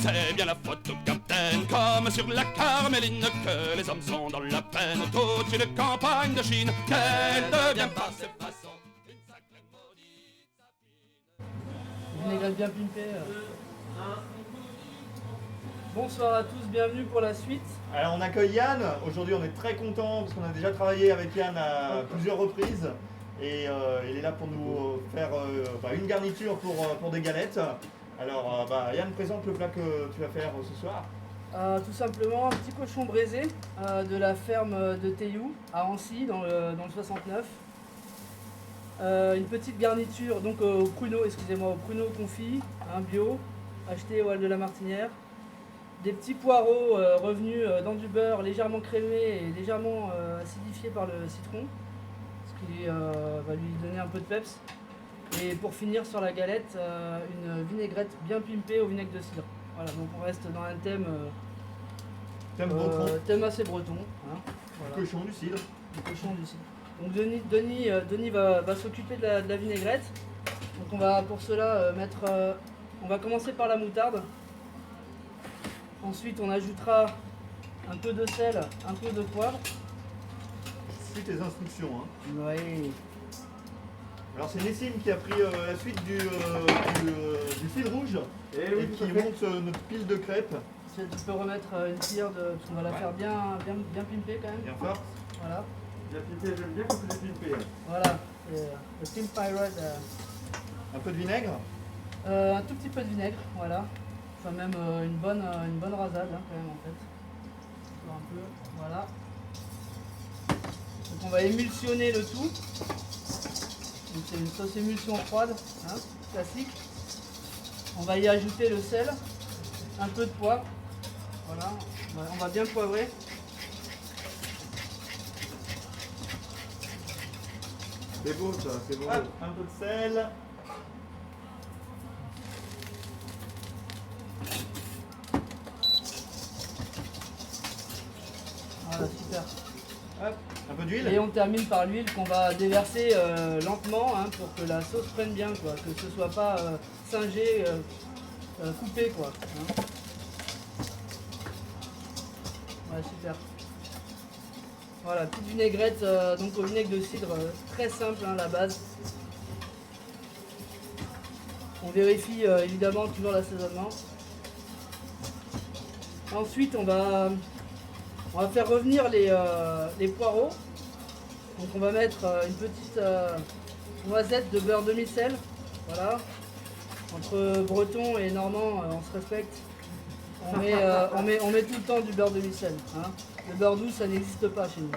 [SPEAKER 4] C'est bien la faute au capitaine, comme sur la Carmeline, que les hommes sont dans la peine. Toute une campagne de Chine, qu'elle devient par ses façons une sacrée maudite sapine.
[SPEAKER 5] Vinaigre bien pimpé. Bonsoir à tous, bienvenue pour la suite.
[SPEAKER 2] Alors on accueille Yann. Aujourd'hui on est très content parce qu'on a déjà travaillé avec Yann à plusieurs reprises. Et il est là pour nous faire une garniture pour des galettes. Alors Yann, présente le plat que tu vas faire ce soir.
[SPEAKER 5] Tout simplement un petit cochon braisé de la ferme de Théou à Ancy dans le 69. Une petite garniture donc au pruneau, au pruneau confit, bio, acheté au Hall de la Martinière. Des petits poireaux revenus dans du beurre légèrement crémé et légèrement acidifié par le citron, ce qui va lui donner un peu de peps. Et pour finir sur la galette, une vinaigrette bien pimpée au vinaigre de cidre. Voilà, donc on reste dans un thème, thème assez breton. Hein, voilà.
[SPEAKER 2] Cochon du cidre.
[SPEAKER 5] Le cochon du cidre. Donc Denis va s'occuper de la vinaigrette. Donc on va pour cela on va commencer par la moutarde. Ensuite on ajoutera un peu de sel, un peu de poivre.
[SPEAKER 2] Suis tes instructions. Hein.
[SPEAKER 5] Oui.
[SPEAKER 2] Alors c'est Nessim qui a pris la suite du fil rouge et qui monte notre pile de crêpes.
[SPEAKER 5] Tu peux remettre une cuillère parce qu'on va la faire bien pimper quand même.
[SPEAKER 2] Bien fort.
[SPEAKER 5] Voilà.
[SPEAKER 2] Bien pimpé, j'aime bien quand c'est pimpé.
[SPEAKER 5] Voilà. Le pimp pirate.
[SPEAKER 2] Un peu de vinaigre.
[SPEAKER 5] Un tout petit peu de vinaigre, voilà. Enfin même une bonne rasade hein, quand même en fait. Un peu, voilà. Donc on va émulsionner le tout. Donc c'est une sauce émulsion froide, hein, classique. On va y ajouter le sel, un peu de poivre. Voilà, on va bien poivrer.
[SPEAKER 2] C'est beau ça, c'est beau. Hop, un peu de sel.
[SPEAKER 5] Voilà, super.
[SPEAKER 2] Hop, un peu d'huile.
[SPEAKER 5] Et on termine par l'huile qu'on va déverser lentement hein, pour que la sauce prenne bien, quoi, que ce soit pas singé, coupé. Quoi, hein. Ouais, super. Voilà, petite vinaigrette donc au vinaigre de cidre, très simple hein, la base. On vérifie évidemment toujours l'assaisonnement. Ensuite on va faire revenir les poireaux. Donc on va mettre une petite noisette de beurre demi-sel. Voilà. Entre Breton et Normand, on se respecte. On met tout le temps du beurre demi-sel. Hein. Le beurre doux, ça n'existe pas chez nous.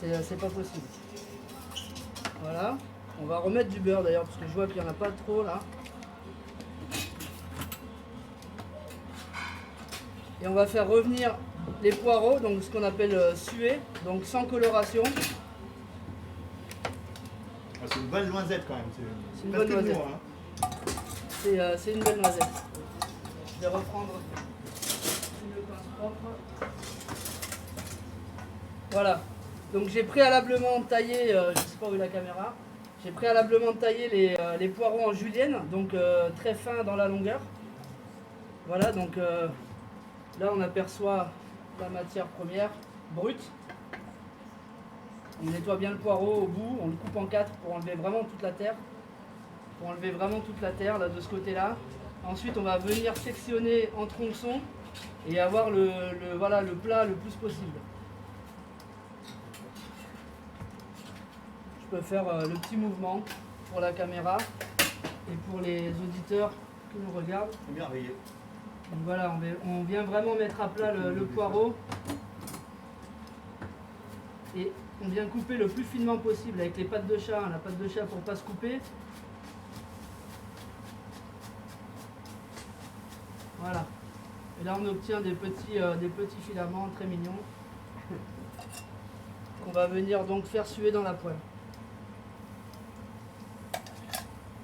[SPEAKER 5] C'est pas possible. Voilà. On va remettre du beurre d'ailleurs, parce que je vois qu'il n'y en a pas trop là. Et on va faire revenir les poireaux, donc ce qu'on appelle suer, donc sans coloration.
[SPEAKER 2] Ah, c'est une bonne noisette quand même.
[SPEAKER 5] C'est une bonne noisette.
[SPEAKER 2] Hein.
[SPEAKER 5] C'est une belle noisette. Je vais reprendre une pince propre. Voilà. Donc j'ai préalablement taillé, je ne sais pas où est la caméra, j'ai préalablement taillé les poireaux en julienne, donc très fins dans la longueur. Voilà, donc là on aperçoit la matière première brute. On nettoie bien le poireau au bout, on le coupe en 4 pour enlever vraiment toute la terre. Pour enlever vraiment toute la terre là, de ce côté-là. Ensuite on va venir sectionner en tronçons et avoir le plat le plus possible. Je peux faire le petit mouvement pour la caméra et pour les auditeurs qui nous regardent.
[SPEAKER 2] Merveilleux.
[SPEAKER 5] Donc voilà, on vient vraiment mettre à plat le poireau et on vient couper le plus finement possible avec les pattes de chat, hein, la patte de chat pour ne pas se couper. Voilà. Et là on obtient des petits filaments très mignons qu'on va venir donc faire suer dans la poêle.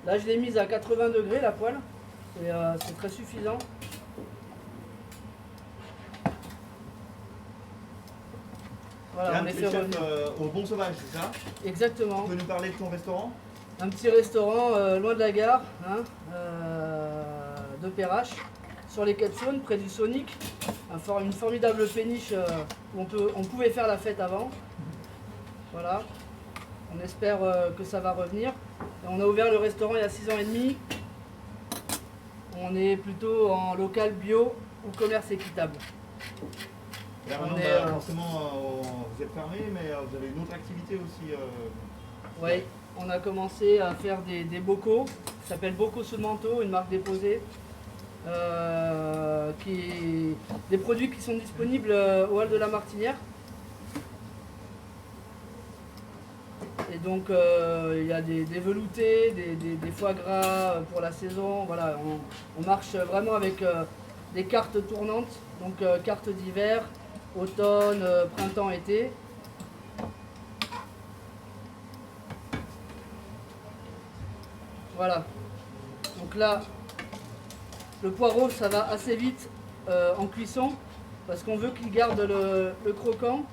[SPEAKER 5] Là je l'ai mise à 80 degrés la poêle, c'est très suffisant. Voilà, on les fait revenir.
[SPEAKER 2] Au Bon Sauvage, c'est ça?
[SPEAKER 5] Exactement.
[SPEAKER 2] Tu peux nous parler de ton restaurant?
[SPEAKER 5] Un petit restaurant loin de la gare, hein, de Perrache, sur les quais de Saône, près du Sonic. Une formidable péniche où on pouvait faire la fête avant. Voilà. On espère que ça va revenir. Et on a ouvert le restaurant il y a 6 ans et demi. On est plutôt en local bio ou commerce équitable.
[SPEAKER 2] Là, maintenant, forcément, vous êtes fermé, mais vous avez une autre activité aussi.
[SPEAKER 5] Oui, on a commencé à faire des bocaux, ça s'appelle Bocaux sous le manteau, une marque déposée. Des produits qui sont disponibles au hall de la Martinière. Et donc il y a des veloutés, des foie gras pour la saison. Voilà, on marche vraiment avec des cartes tournantes, donc cartes d'hiver, automne, printemps, été. Voilà. Donc là, le poireau, ça va assez vite en cuisson parce qu'on veut qu'il garde le croquant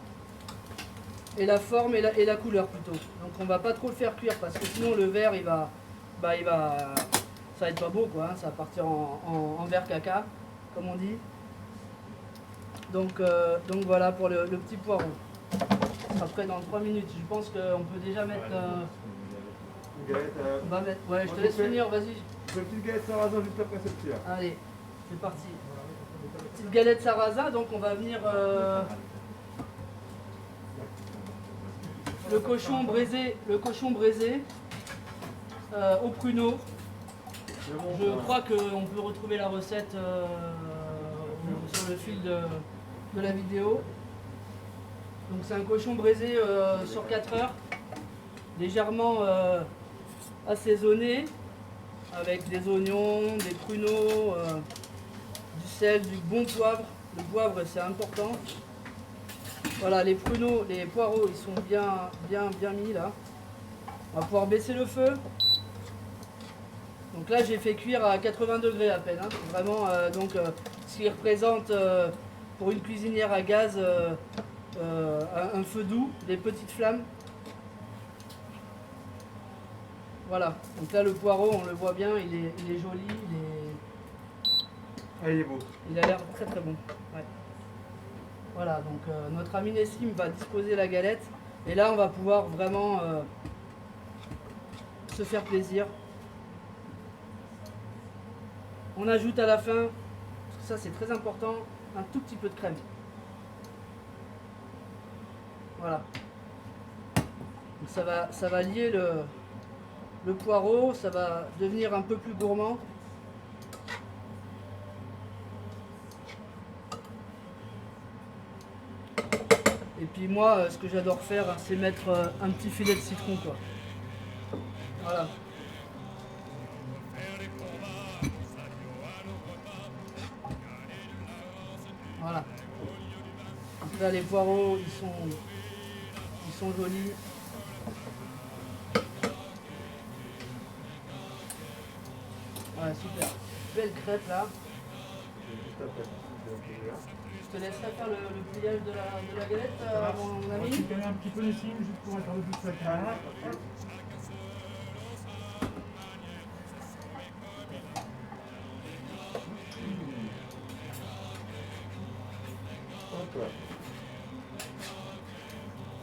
[SPEAKER 5] et la forme et la couleur plutôt. Donc on va pas trop le faire cuire parce que sinon le verre ça va être pas beau quoi, hein, ça va partir en verre caca comme on dit. Donc voilà pour le petit poireau. Ça sera prêt dans 3 minutes. Je pense qu'on peut déjà mettre. On va mettre. Ouais, je te laisse finir, vas-y.
[SPEAKER 8] Une petite galette sarrasin juste après cette cuillère.
[SPEAKER 5] Allez, c'est parti. Petite galette sarrasin, donc on va venir le cochon braisé au pruneau. Je crois qu'on peut retrouver la recette sur le fil de la vidéo. Donc c'est un cochon braisé sur 4 heures, légèrement assaisonné, avec des oignons, des pruneaux, du sel, du bon poivre. Le poivre c'est important. Voilà, les pruneaux, les poireaux ils sont bien mis là. On va pouvoir baisser le feu. Donc là j'ai fait cuire à 80 degrés à peine. Hein. Vraiment ce qui représente pour une cuisinière à gaz un feu doux, des petites flammes. Voilà, donc là le poireau on le voit bien, il est joli,
[SPEAKER 8] il est beau.
[SPEAKER 5] Il a l'air très très bon. Ouais. Voilà, donc notre ami Nessim va disposer la galette et là on va pouvoir vraiment se faire plaisir. On ajoute à la fin, parce que ça c'est très important, un tout petit peu de crème. Voilà. Donc ça va lier le poireau, ça va devenir un peu plus gourmand. Et puis moi, ce que j'adore faire, c'est mettre un petit filet de citron, quoi. Voilà. Voilà. Donc là, les poireaux, ils sont jolis. Ouais, super. Belle crêpe là. Je te laisserai faire le pliage de la galette, mon
[SPEAKER 1] On va
[SPEAKER 5] ami.
[SPEAKER 1] chicaner un petit peu les cimes juste pour être un peu plus sur la caméra.
[SPEAKER 8] Hop là.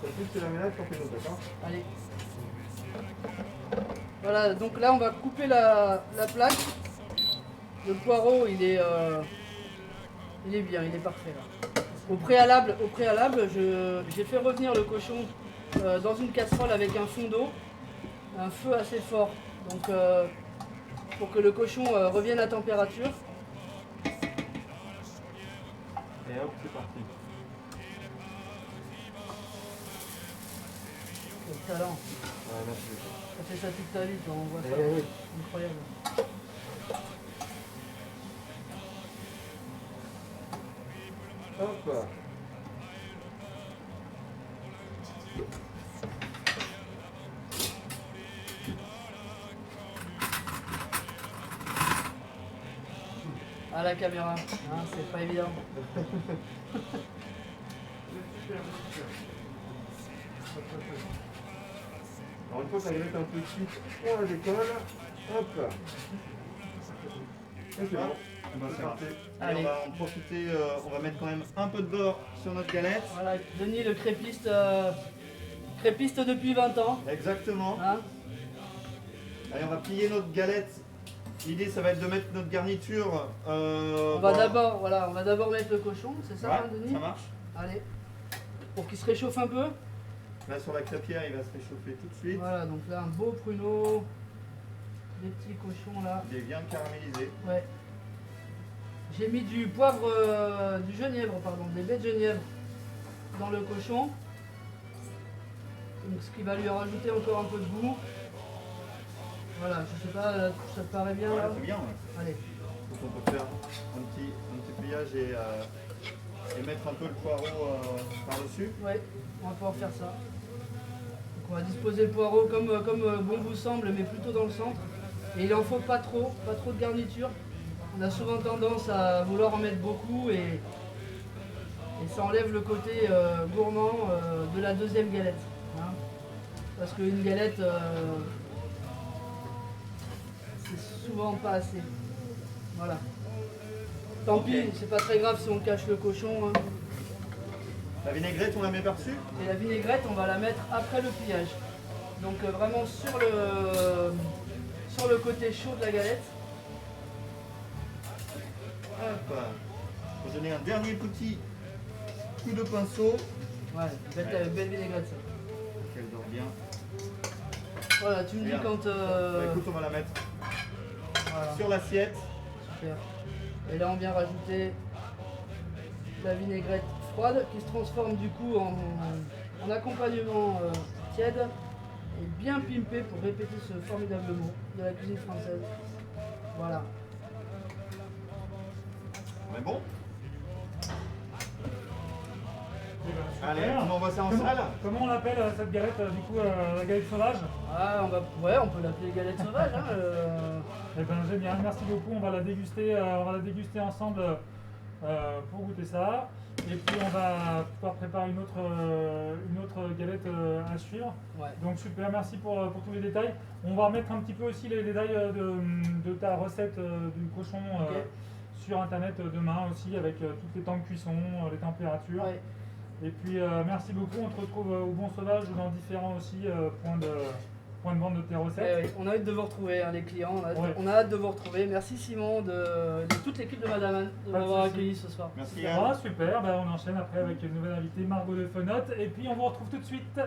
[SPEAKER 8] Ça plus c'est la ménage pour que nous, d'accord?
[SPEAKER 5] Allez. Voilà, donc là on va couper la plaque. Le poireau il est bien, il est parfait là. Au préalable, j'ai fait revenir le cochon dans une casserole avec un fond d'eau, un feu assez fort. Donc pour que le cochon revienne à température.
[SPEAKER 8] Et hop, c'est parti.
[SPEAKER 5] Quel talent.
[SPEAKER 8] Ouais, merci.
[SPEAKER 5] Ça fait ça toute ta vie, toi, on voit ça.
[SPEAKER 8] Eh oui.
[SPEAKER 5] Incroyable.
[SPEAKER 8] Hop là.
[SPEAKER 5] À la caméra, hein, c'est pas évident.
[SPEAKER 8] Alors une fois que la galette est un peu cuite, on la décolle. Hop là. Et c'est bon.
[SPEAKER 2] Bah, c'est parti.
[SPEAKER 5] Allez.
[SPEAKER 2] On va en profiter, on va mettre quand même un peu de beurre sur notre galette.
[SPEAKER 5] Voilà, Denis le crépiste depuis 20 ans.
[SPEAKER 2] Exactement.
[SPEAKER 5] Hein.
[SPEAKER 2] Allez, on va plier notre galette. L'idée, ça va être de mettre notre garniture.
[SPEAKER 5] On va d'abord mettre le cochon, c'est ça,
[SPEAKER 2] Ouais,
[SPEAKER 5] hein, Denis?
[SPEAKER 2] ça marche.
[SPEAKER 5] Allez, pour qu'il se réchauffe un peu.
[SPEAKER 2] Là sur la crêpière, il va se réchauffer tout de suite.
[SPEAKER 5] Voilà, donc là, un beau pruneau. Des petits cochons là.
[SPEAKER 2] Il est bien caramélisé.
[SPEAKER 5] Ouais. J'ai mis du poivre, du genièvre, pardon, des baies de genièvre dans le cochon. Donc ce qui va lui rajouter encore un peu de goût. Voilà, je sais pas, ça te paraît bien
[SPEAKER 2] Ouais,
[SPEAKER 5] là?
[SPEAKER 2] c'est bien. Ouais.
[SPEAKER 5] Allez.
[SPEAKER 2] Donc on peut faire un petit pliage et mettre un peu le poireau par-dessus.
[SPEAKER 5] Ouais, on va pouvoir faire ça. Donc on va disposer le poireau comme bon vous semble, mais plutôt dans le centre. Et il en faut pas trop de garniture. On a souvent tendance à vouloir en mettre beaucoup et ça enlève le côté gourmand de la deuxième galette. Hein. Parce qu'une galette, c'est souvent pas assez. Voilà. Tant pis, c'est pas très grave si on cache le cochon. Hein.
[SPEAKER 2] La vinaigrette, on la met par-dessus?
[SPEAKER 5] Et la vinaigrette, on va la mettre après le pliage. Donc vraiment sur le côté chaud de la galette.
[SPEAKER 2] Hop. Je vais donner un dernier petit coup de pinceau.
[SPEAKER 5] Ouais, belle vinaigrette ça.
[SPEAKER 2] Qu'elle dort bien.
[SPEAKER 5] Voilà, tu me dis
[SPEAKER 2] Bien.
[SPEAKER 5] quand...
[SPEAKER 2] Bah, écoute, on va la mettre
[SPEAKER 5] Voilà,
[SPEAKER 2] sur l'assiette.
[SPEAKER 5] super. Et là on vient rajouter la vinaigrette froide qui se transforme du coup en accompagnement tiède et bien pimpé pour répéter ce formidable mot de la cuisine française. Voilà.
[SPEAKER 2] On est bon?
[SPEAKER 1] Eh ben, super.
[SPEAKER 2] Allez, on envoie ça en salle.
[SPEAKER 1] Comment on l'appelle cette galette du coup, la galette sauvage?
[SPEAKER 5] Ah, on peut l'appeler galette sauvage. Hein,
[SPEAKER 1] Eh ben génial, merci beaucoup. On va la déguster ensemble pour goûter ça. Et puis on va pouvoir préparer une autre galette à suivre.
[SPEAKER 5] Ouais.
[SPEAKER 1] Donc super, merci pour tous les détails. On va remettre un petit peu aussi les détails de ta recette du cochon
[SPEAKER 5] Ok.
[SPEAKER 1] sur internet demain aussi avec toutes les temps de cuisson, les températures.
[SPEAKER 5] Ouais.
[SPEAKER 1] Et puis merci beaucoup, on te retrouve au Bon Sauvage ou dans différents aussi points de vente de tes recettes.
[SPEAKER 5] Ouais. On a hâte de vous retrouver, hein, les clients.
[SPEAKER 1] Ouais.
[SPEAKER 5] On a hâte de vous retrouver. Merci Simon de toute l'équipe de Madame Anne de
[SPEAKER 1] Pas de
[SPEAKER 5] m'avoir
[SPEAKER 1] souci.
[SPEAKER 5] accueilli ce soir.
[SPEAKER 2] Merci
[SPEAKER 1] Ça
[SPEAKER 2] Anne.
[SPEAKER 1] va, super, ben, on enchaîne après avec une nouvelle invitée, Margot de Fenote. Et puis on vous retrouve tout de suite.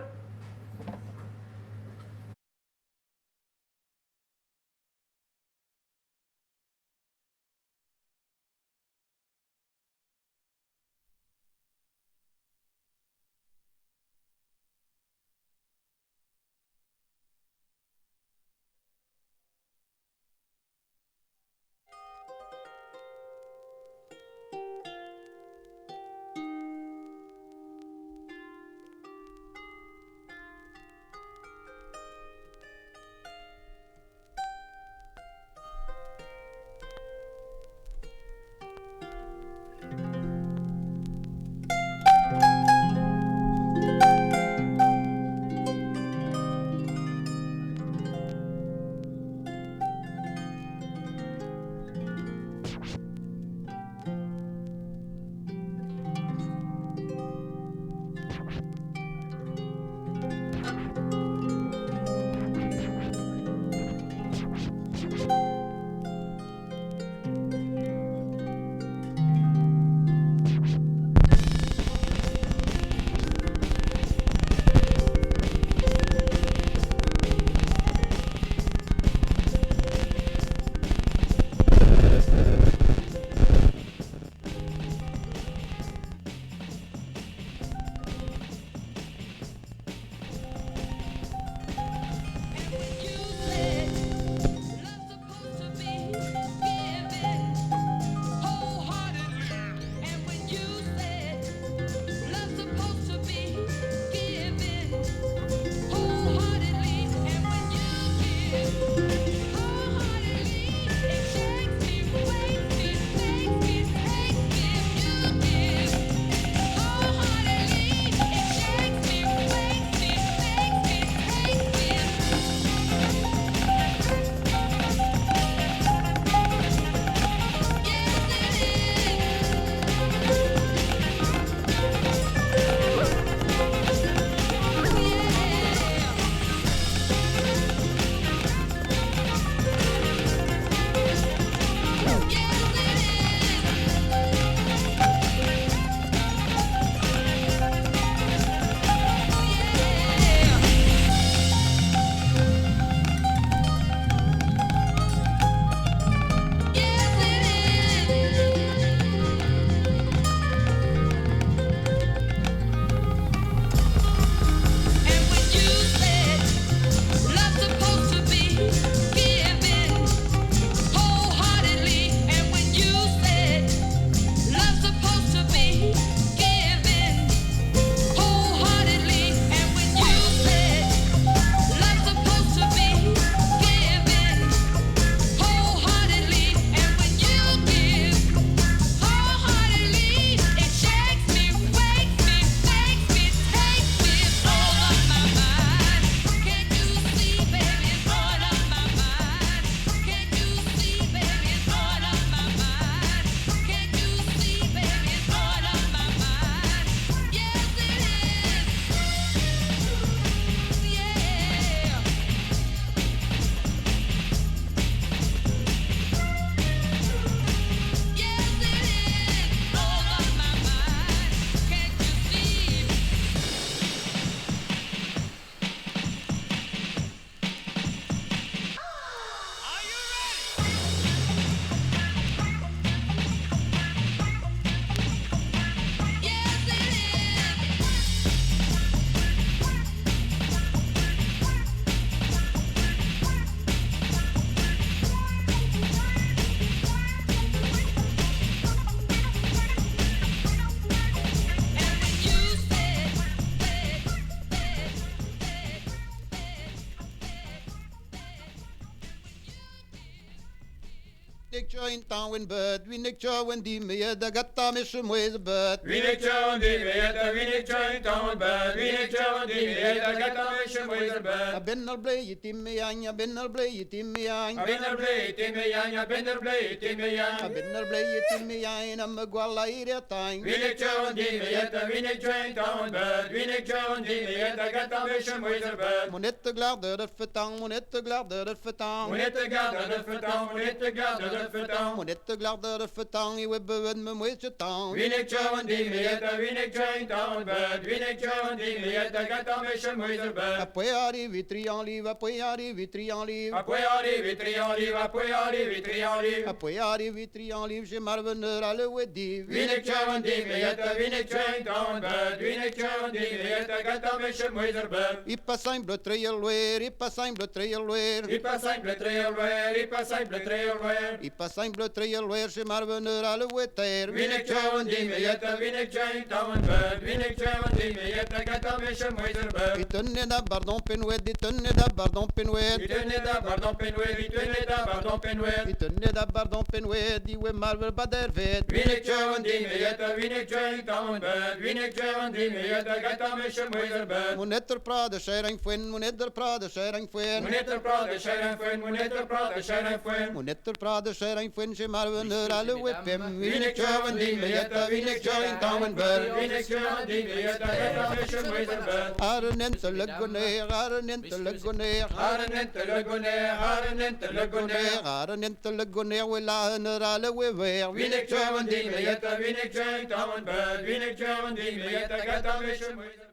[SPEAKER 9] Winek joint touwen bud, winek joint die me da gatta me shmoez bud.
[SPEAKER 10] Winek joint die me da winek joint touwen bud, winek joint die me da gatta me shmoez bud.
[SPEAKER 9] Ben al blij timme anja, ben al blij timme anja.
[SPEAKER 10] Ben al blij timme anja, ben al blij timme anja.
[SPEAKER 9] Ben al blij timme anja, me gwalla ire tang.
[SPEAKER 10] Winek joint die me da winek joint touwen bud, winek joint die me da gatta me shmoez bud.
[SPEAKER 9] Monet te glarde dat vertang, monet te glarde dat vertang.
[SPEAKER 10] Monet te glarde dat vertang, monet te glarde dat vertang.
[SPEAKER 9] Monet te glarde dat vertang, je hebben me moeite tang.
[SPEAKER 10] Winek joint die me da winek joint touwen bud, winek joint die me da gatta me shmoez bud.
[SPEAKER 9] Après arrive trian live, après arrive trian live.
[SPEAKER 10] Après arrive trian live, après arrive trian live.
[SPEAKER 9] Après arrive trian live, j'ai marveneur à le wedi.
[SPEAKER 10] Winek joint die me da winek joint touwen bud, winek joint die me da gatta me shmoez bud.
[SPEAKER 9] I pas simple trail weer, I pas simple trail weer.
[SPEAKER 10] I pas simple trail weer, I pas simple trail weer.
[SPEAKER 9] I pas simple trail weer, j'ai marveneur à le weter.
[SPEAKER 10] Winek joint die me da winek joint touwen bud, winek joint die me da gatta me shmoez bud.
[SPEAKER 9] I tenne da bardon penwed, I tenne da bardon penwed.
[SPEAKER 10] I tenne da bardon penwed, I tenne da bardon penwed.
[SPEAKER 9] I tenne da bardon penwed, I we marvel bader vet.
[SPEAKER 10] Winek joint die me da winek joint touwen bud, winek joint die me da gatta me shmoez bud.
[SPEAKER 9] Monetter prade schering fuen, monetter prade schering fuen.
[SPEAKER 10] Monetter prade schering fuen, monetter prade schering fuen.
[SPEAKER 9] Monetter prade schering fuen, j'ai marveneur à le wepem.
[SPEAKER 10] Winek joint die me da winek joint touwen bud, winek joint die me da gatta me shmoez bud.
[SPEAKER 9] Arenente le goner, arenente le goner.
[SPEAKER 10] Arenente le goner, arenente le goner.
[SPEAKER 9] Arenente le goner, we la à le wever.
[SPEAKER 10] Winek joint die me da winek joint touwen bud, winek joint die me da gatta me shmoez bud.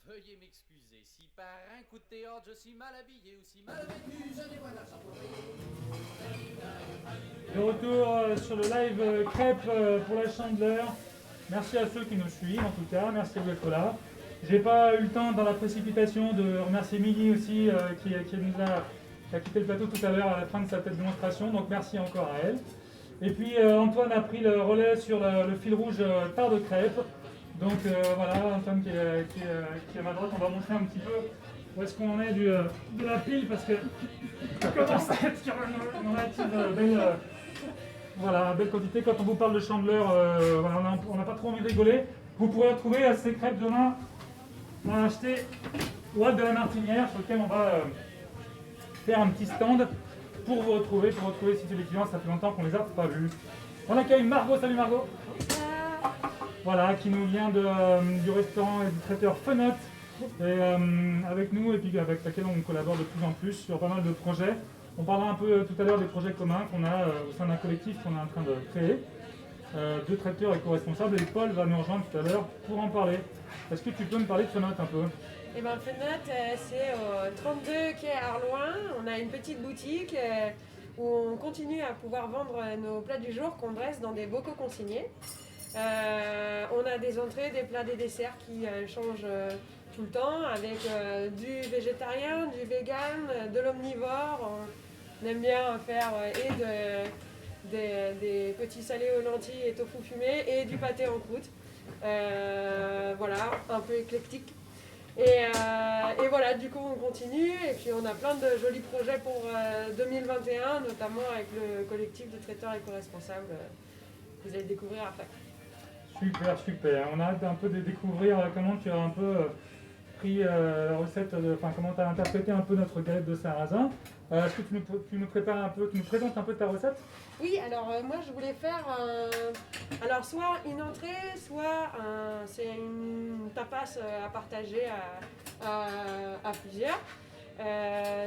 [SPEAKER 11] Veuillez m'excuser, si par un coup de théâtre je suis mal habillé ou si mal vêtu, je n'ai pas d'argent pour payer.
[SPEAKER 1] De retour sur le live crêpes pour la Chandeleur. Merci à ceux qui nous suivent en tout cas, merci d'être là. J'ai pas eu le temps dans la précipitation de remercier Milly aussi qui a quitté le plateau tout à l'heure à la fin de sa petite démonstration, donc merci encore à elle. Et puis Antoine a pris le relais sur le fil rouge tarte de crêpes. Donc voilà, Antoine qui est à ma droite, on va montrer un petit peu où est-ce qu'on en est de la pile parce que ça commence à être sur une relative belle quantité. Quand on vous parle de Chandeleur, voilà, on n'a pas trop envie de rigoler. Vous pourrez retrouver ces crêpes demain. On a acheté au Hall de la Martinière sur lequel on va faire un petit stand pour vous retrouver, si c'est les clients, ça fait longtemps qu'on les a pas vus. On accueille Margot, salut Margot. Voilà, qui nous vient du restaurant et du traiteur Fenot, avec nous et puis avec laquelle on collabore de plus en plus sur pas mal de projets. On parlera un peu tout à l'heure des projets communs qu'on a au sein d'un collectif qu'on est en train de créer, deux traiteurs éco-responsables, et Paul va nous rejoindre tout à l'heure pour en parler. Est-ce que tu peux me parler de Fenot un peu?
[SPEAKER 12] Eh ben, Fenot, c'est au 32 quai Arloin. On a une petite boutique où on continue à pouvoir vendre nos plats du jour qu'on dresse dans des bocaux consignés. On a des entrées, des plats, des desserts qui changent tout le temps avec du végétarien, du vegan, de l'omnivore. On aime bien faire des petits salés aux lentilles et tofu fumé et du pâté en croûte. Voilà, un peu éclectique. Et voilà, du coup on continue et puis on a plein de jolis projets pour 2021, notamment avec le collectif de traiteurs éco-responsables que vous allez découvrir après.
[SPEAKER 1] Super. On a hâte un peu de découvrir comment tu as un peu pris la recette, comment tu as interprété un peu notre galette de sarrasin. Est-ce que tu nous prépares un peu, tu nous présentes un peu ta recette?
[SPEAKER 12] Oui, alors moi je voulais faire soit une entrée, soit c'est une tapas à partager à plusieurs.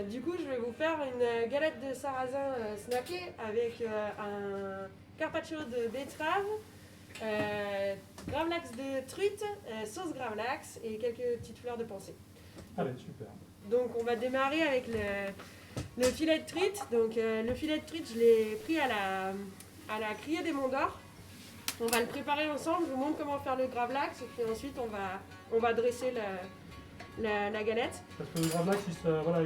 [SPEAKER 12] Du coup, je vais vous faire une galette de sarrasin snackée avec un carpaccio de betterave, gravlax de truite, sauce gravlax et quelques petites fleurs de pensée.
[SPEAKER 1] Allez, super.
[SPEAKER 12] Donc on va démarrer avec le filet de truite. Donc le filet de truite, je l'ai pris à la criée des Monts d'Or. On va le préparer ensemble, je vous montre comment faire le gravlax et puis ensuite on va dresser la galette.
[SPEAKER 1] Parce que le gravlax,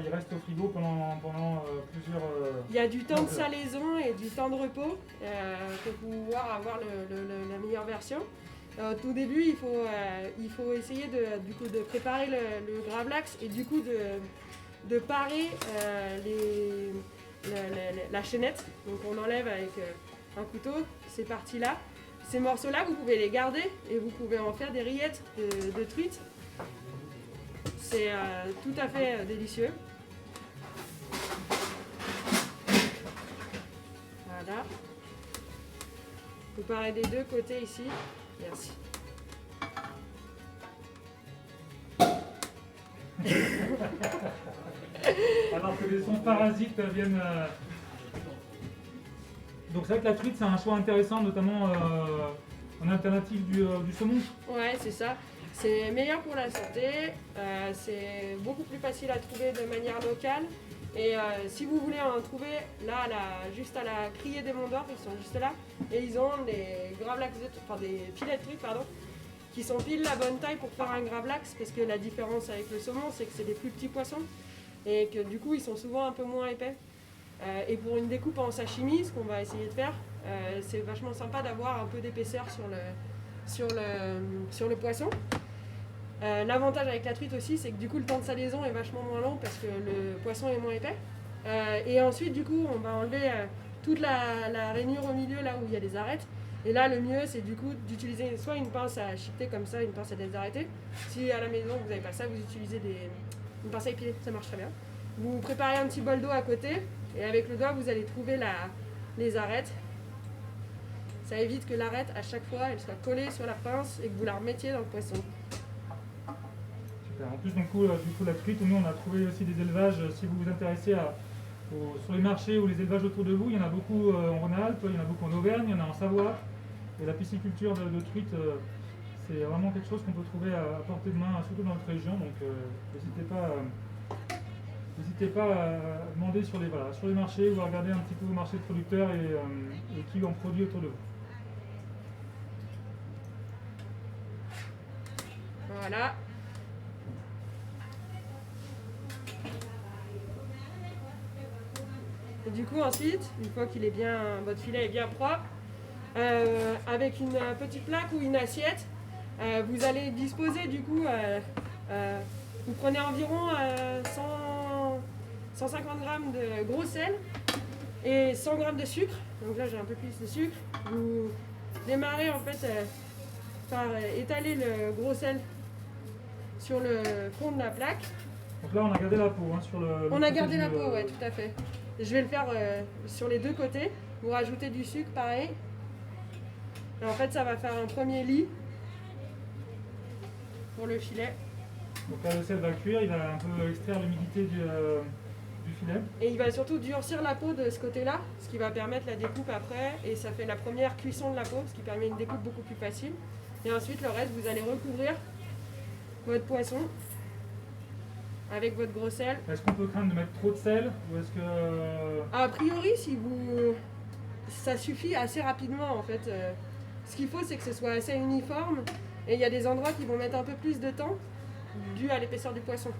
[SPEAKER 1] il reste au frigo pendant plusieurs...
[SPEAKER 12] Il y a du temps de salaison et du temps de repos pour pouvoir avoir la meilleure version. Au tout début, il faut essayer de préparer le gravlax et du coup de parer la chaînette. Donc on enlève avec un couteau ces parties-là. Ces morceaux-là, vous pouvez les garder et vous pouvez en faire des rillettes de truite. C'est tout à fait délicieux. Voilà. Vous parlez des deux côtés ici. Merci.
[SPEAKER 1] Alors que les sons parasites viennent... Donc c'est vrai que la truite c'est un choix intéressant, notamment en alternative du saumon.
[SPEAKER 12] Ouais, c'est ça. C'est meilleur pour la santé, c'est beaucoup plus facile à trouver de manière locale. Et si vous voulez en trouver, là, juste à la criée des Monts d'Or, ils sont juste là. Et ils ont des gravlax, enfin des filets de truite, pardon, qui sont pile la bonne taille pour faire un gravlax, parce que la différence avec le saumon, c'est que c'est des plus petits poissons. Et que du coup, ils sont souvent un peu moins épais. Et pour une découpe en sashimi, ce qu'on va essayer de faire, c'est vachement sympa d'avoir un peu d'épaisseur sur le poisson. L'avantage avec la truite aussi, c'est que du coup le temps de salaison est vachement moins long parce que le poisson est moins épais. Et ensuite du coup on va enlever toute la rainure au milieu là où il y a des arêtes. Et là le mieux c'est du coup d'utiliser soit une pince à chiqueter comme ça, une pince à désarrêter. Si à la maison vous n'avez pas ça, vous utilisez une pince à épiler, ça marche très bien. Vous préparez un petit bol d'eau à côté et avec le doigt vous allez trouver les arêtes. Ça évite que l'arête à chaque fois elle soit collée sur la pince et que vous la remettiez dans le poisson.
[SPEAKER 1] En plus, du coup, la truite, nous on a trouvé aussi des élevages, si vous vous intéressez sur les marchés ou les élevages autour de vous, il y en a beaucoup en Rhône-Alpes, il y en a beaucoup en Auvergne, il y en a en Savoie. Et la pisciculture de truite, c'est vraiment quelque chose qu'on peut trouver à portée de main, surtout dans notre région. Donc n'hésitez pas à demander sur les marchés ou à regarder un petit peu vos marchés de producteurs et qui en produit autour de vous.
[SPEAKER 12] Voilà. Et du coup ensuite, une fois qu'il est bien, votre filet est bien propre, avec une petite plaque ou une assiette, vous allez disposer du coup, vous prenez environ 150 g de gros sel et 100 g de sucre. Donc là j'ai un peu plus de sucre. Vous démarrez en fait par étaler le gros sel sur le fond de la plaque.
[SPEAKER 1] Donc là on a gardé la peau sur le...
[SPEAKER 12] On a gardé la peau, ouais, tout à fait. Je vais le faire sur les deux côtés. Vous rajoutez du sucre, pareil. Et en fait, ça va faire un premier lit pour le filet.
[SPEAKER 1] Donc là, le sel va cuire, il va un peu extraire l'humidité du filet.
[SPEAKER 12] Et il va surtout durcir la peau de ce côté-là, ce qui va permettre la découpe après. Et ça fait la première cuisson de la peau, ce qui permet une découpe beaucoup plus facile. Et ensuite, le reste, vous allez recouvrir votre poisson avec votre gros sel.
[SPEAKER 1] Est-ce qu'on peut craindre de mettre trop de sel ou est-ce que...
[SPEAKER 12] A priori, ça suffit assez rapidement en fait. Ce qu'il faut, c'est que ce soit assez uniforme et il y a des endroits qui vont mettre un peu plus de temps dû à l'épaisseur du poisson.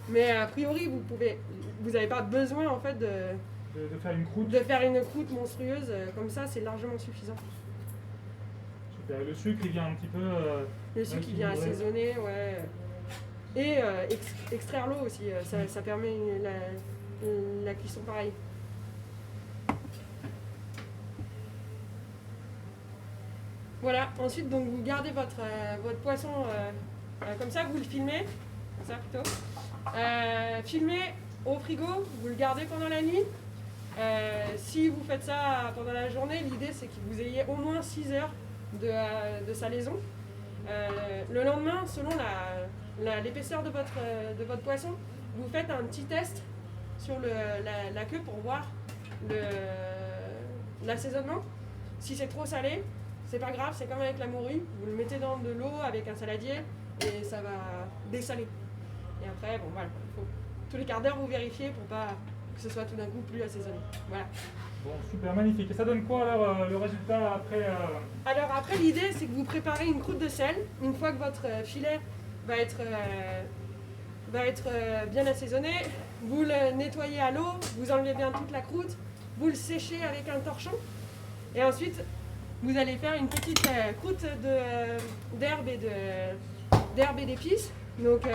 [SPEAKER 12] Mais a priori, vous n'avez pas besoin en fait de
[SPEAKER 1] faire une croûte.
[SPEAKER 12] De faire une croûte monstrueuse comme ça, c'est largement suffisant.
[SPEAKER 1] Super. Le sucre, il vient un petit peu...
[SPEAKER 12] le sucre, il vient assaisonner, ouais. Et extraire l'eau aussi, ça permet la cuisson pareil. Voilà, ensuite donc vous gardez votre poisson comme ça, vous le filmez, comme ça plutôt. Filmez au frigo, vous le gardez pendant la nuit. Si vous faites ça pendant la journée, l'idée c'est que vous ayez au moins 6 heures de salaison. Le lendemain, selon l'épaisseur de votre poisson, vous faites un petit test sur la queue pour voir l'assaisonnement. Si c'est trop salé, c'est pas grave, c'est comme avec la morue, vous le mettez dans de l'eau avec un saladier et ça va dessaler. Et après, bon voilà, tous les quarts d'heure vous vérifiez pour pas que ce soit tout d'un coup plus assaisonné. Voilà.
[SPEAKER 1] Bon, super, magnifique. Et ça donne quoi alors le résultat après
[SPEAKER 12] Alors après, l'idée c'est que vous préparez une croûte de sel. Une fois que votre filet va être bien assaisonné, vous le nettoyez à l'eau, vous enlevez bien toute la croûte, vous le séchez avec un torchon et ensuite vous allez faire une petite croûte d'herbe et d'épices. Donc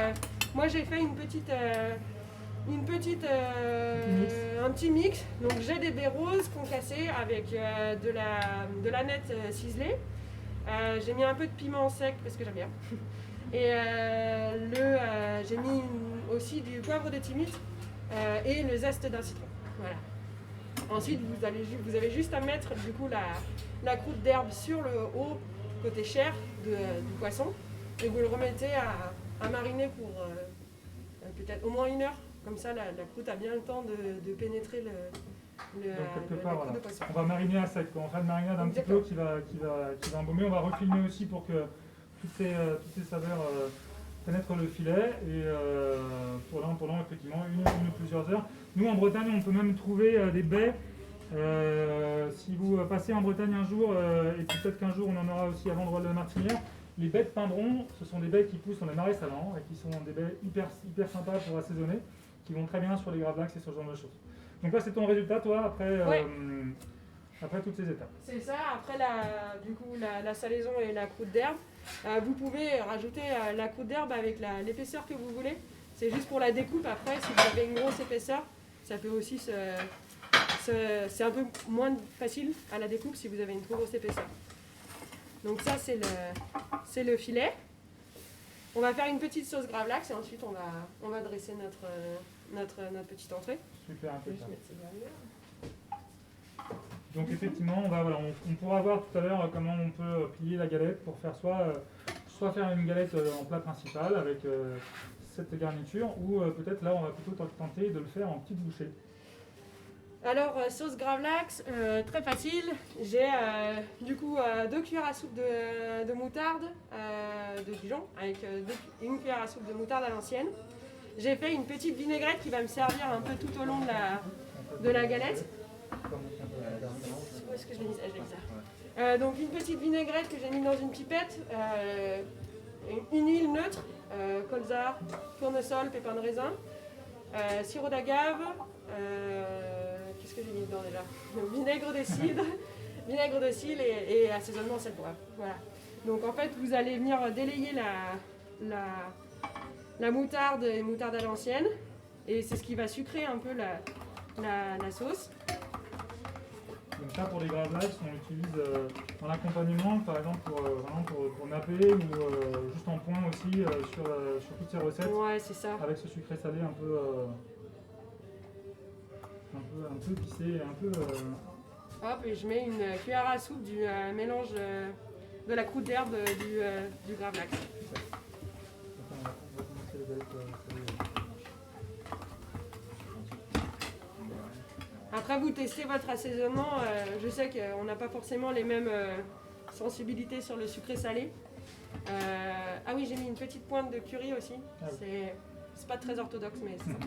[SPEAKER 12] moi j'ai fait une petite une petite, un petit mix. Donc j'ai des baies roses concassées avec de la nette ciselée. J'ai mis un peu de piment sec parce que j'aime bien. Et j'ai mis aussi du poivre de timite et le zeste d'un citron. Voilà. Ensuite, vous avez juste à mettre du coup la croûte d'herbe sur le haut côté chair du poisson et vous le remettez à mariner pour peut-être au moins 1 heure. Comme ça, la croûte a bien le temps de pénétrer
[SPEAKER 1] Donc quelque part,
[SPEAKER 12] croûte
[SPEAKER 1] voilà.
[SPEAKER 12] de poisson.
[SPEAKER 1] On va mariner à sec. On va faire une marinade un petit peu qui va embaumer. On va refilmer aussi pour que toutes ces saveurs pénètrent le filet. Et pendant effectivement une ou plusieurs heures. Nous, en Bretagne, on peut même trouver des baies. Si vous passez en Bretagne un jour, et puis peut-être qu'un jour on en aura aussi à l'endroit de la Martinière, les baies de pindron, ce sont des baies qui poussent dans les marais salants et qui sont des baies hyper sympas pour assaisonner, qui vont très bien sur les gravlax et sur ce genre de choses. Donc là, c'est ton résultat, toi, après toutes ces étapes.
[SPEAKER 12] C'est ça, après la salaison et la croûte d'herbe. Vous pouvez rajouter la croûte d'herbe avec l'épaisseur que vous voulez. C'est juste pour la découpe. Après, si vous avez une grosse épaisseur, ça peut aussi c'est un peu moins facile à la découpe si vous avez une trop grosse épaisseur. Donc ça, c'est le filet. On va faire une petite sauce gravlax et ensuite on va dresser notre petite entrée.
[SPEAKER 1] Super impeccable.
[SPEAKER 12] Mettre ces gravures.
[SPEAKER 1] Donc effectivement, on pourra voir tout à l'heure comment on peut plier la galette pour faire soit faire une galette en plat principal avec cette garniture, ou peut-être là on va plutôt tenter de le faire en petites bouchées.
[SPEAKER 12] Alors sauce gravlax, très facile. J'ai du coup 2 cuillères à soupe de moutarde de Dijon avec 1 cuillère à soupe de moutarde à l'ancienne. J'ai fait une petite vinaigrette qui va me servir un peu tout au long de la galette. Où est-ce que je l'ai mis ça? Je l'ai mis ça. Donc une petite vinaigrette que j'ai mis dans une pipette, une huile neutre, colza, tournesol, pépins de raisin, sirop d'agave, qu'est-ce que j'ai mis dedans déjà? Vinaigre de cidre et assaisonnement sel poivre. Voilà. Donc en fait vous allez venir délayer la moutarde et moutarde à l'ancienne et c'est ce qui va sucrer un peu la sauce.
[SPEAKER 1] Donc ça, pour les gravlax, on l'utilise en accompagnement, par exemple pour napper, ou juste en point aussi sur toutes ces recettes.
[SPEAKER 12] Ouais, c'est ça.
[SPEAKER 1] Avec ce sucré salé un peu épicé, un peu.
[SPEAKER 12] Hop, et je mets une cuillère à soupe du mélange de la croûte d'herbe du gravlax.
[SPEAKER 1] On va commencer les galettes salées.
[SPEAKER 12] Après, vous testez votre assaisonnement. Je sais qu'on n'a pas forcément les mêmes sensibilités sur le sucré salé. Ah oui, j'ai mis une petite pointe de curry aussi.
[SPEAKER 1] Ah oui.
[SPEAKER 12] C'est pas très orthodoxe, mais c'est ça.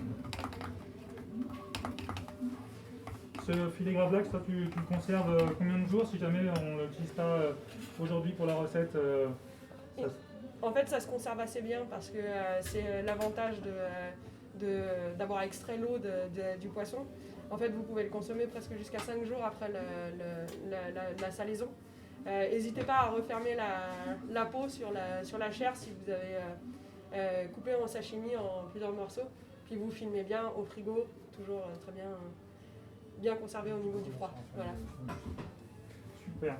[SPEAKER 1] Ce filet gravlax, toi, tu le conserves combien de jours si jamais on l'utilise pas aujourd'hui pour la recette
[SPEAKER 12] En fait, ça se conserve assez bien parce que c'est l'avantage d'avoir extrait l'eau du poisson. En fait, vous pouvez le consommer presque jusqu'à 5 jours après la salaison. N'hésitez pas à refermer la peau sur la chair si vous avez coupé en sashimi en plusieurs morceaux. Puis vous filmez bien au frigo, toujours très bien conservé au niveau du froid. Voilà.
[SPEAKER 1] Super.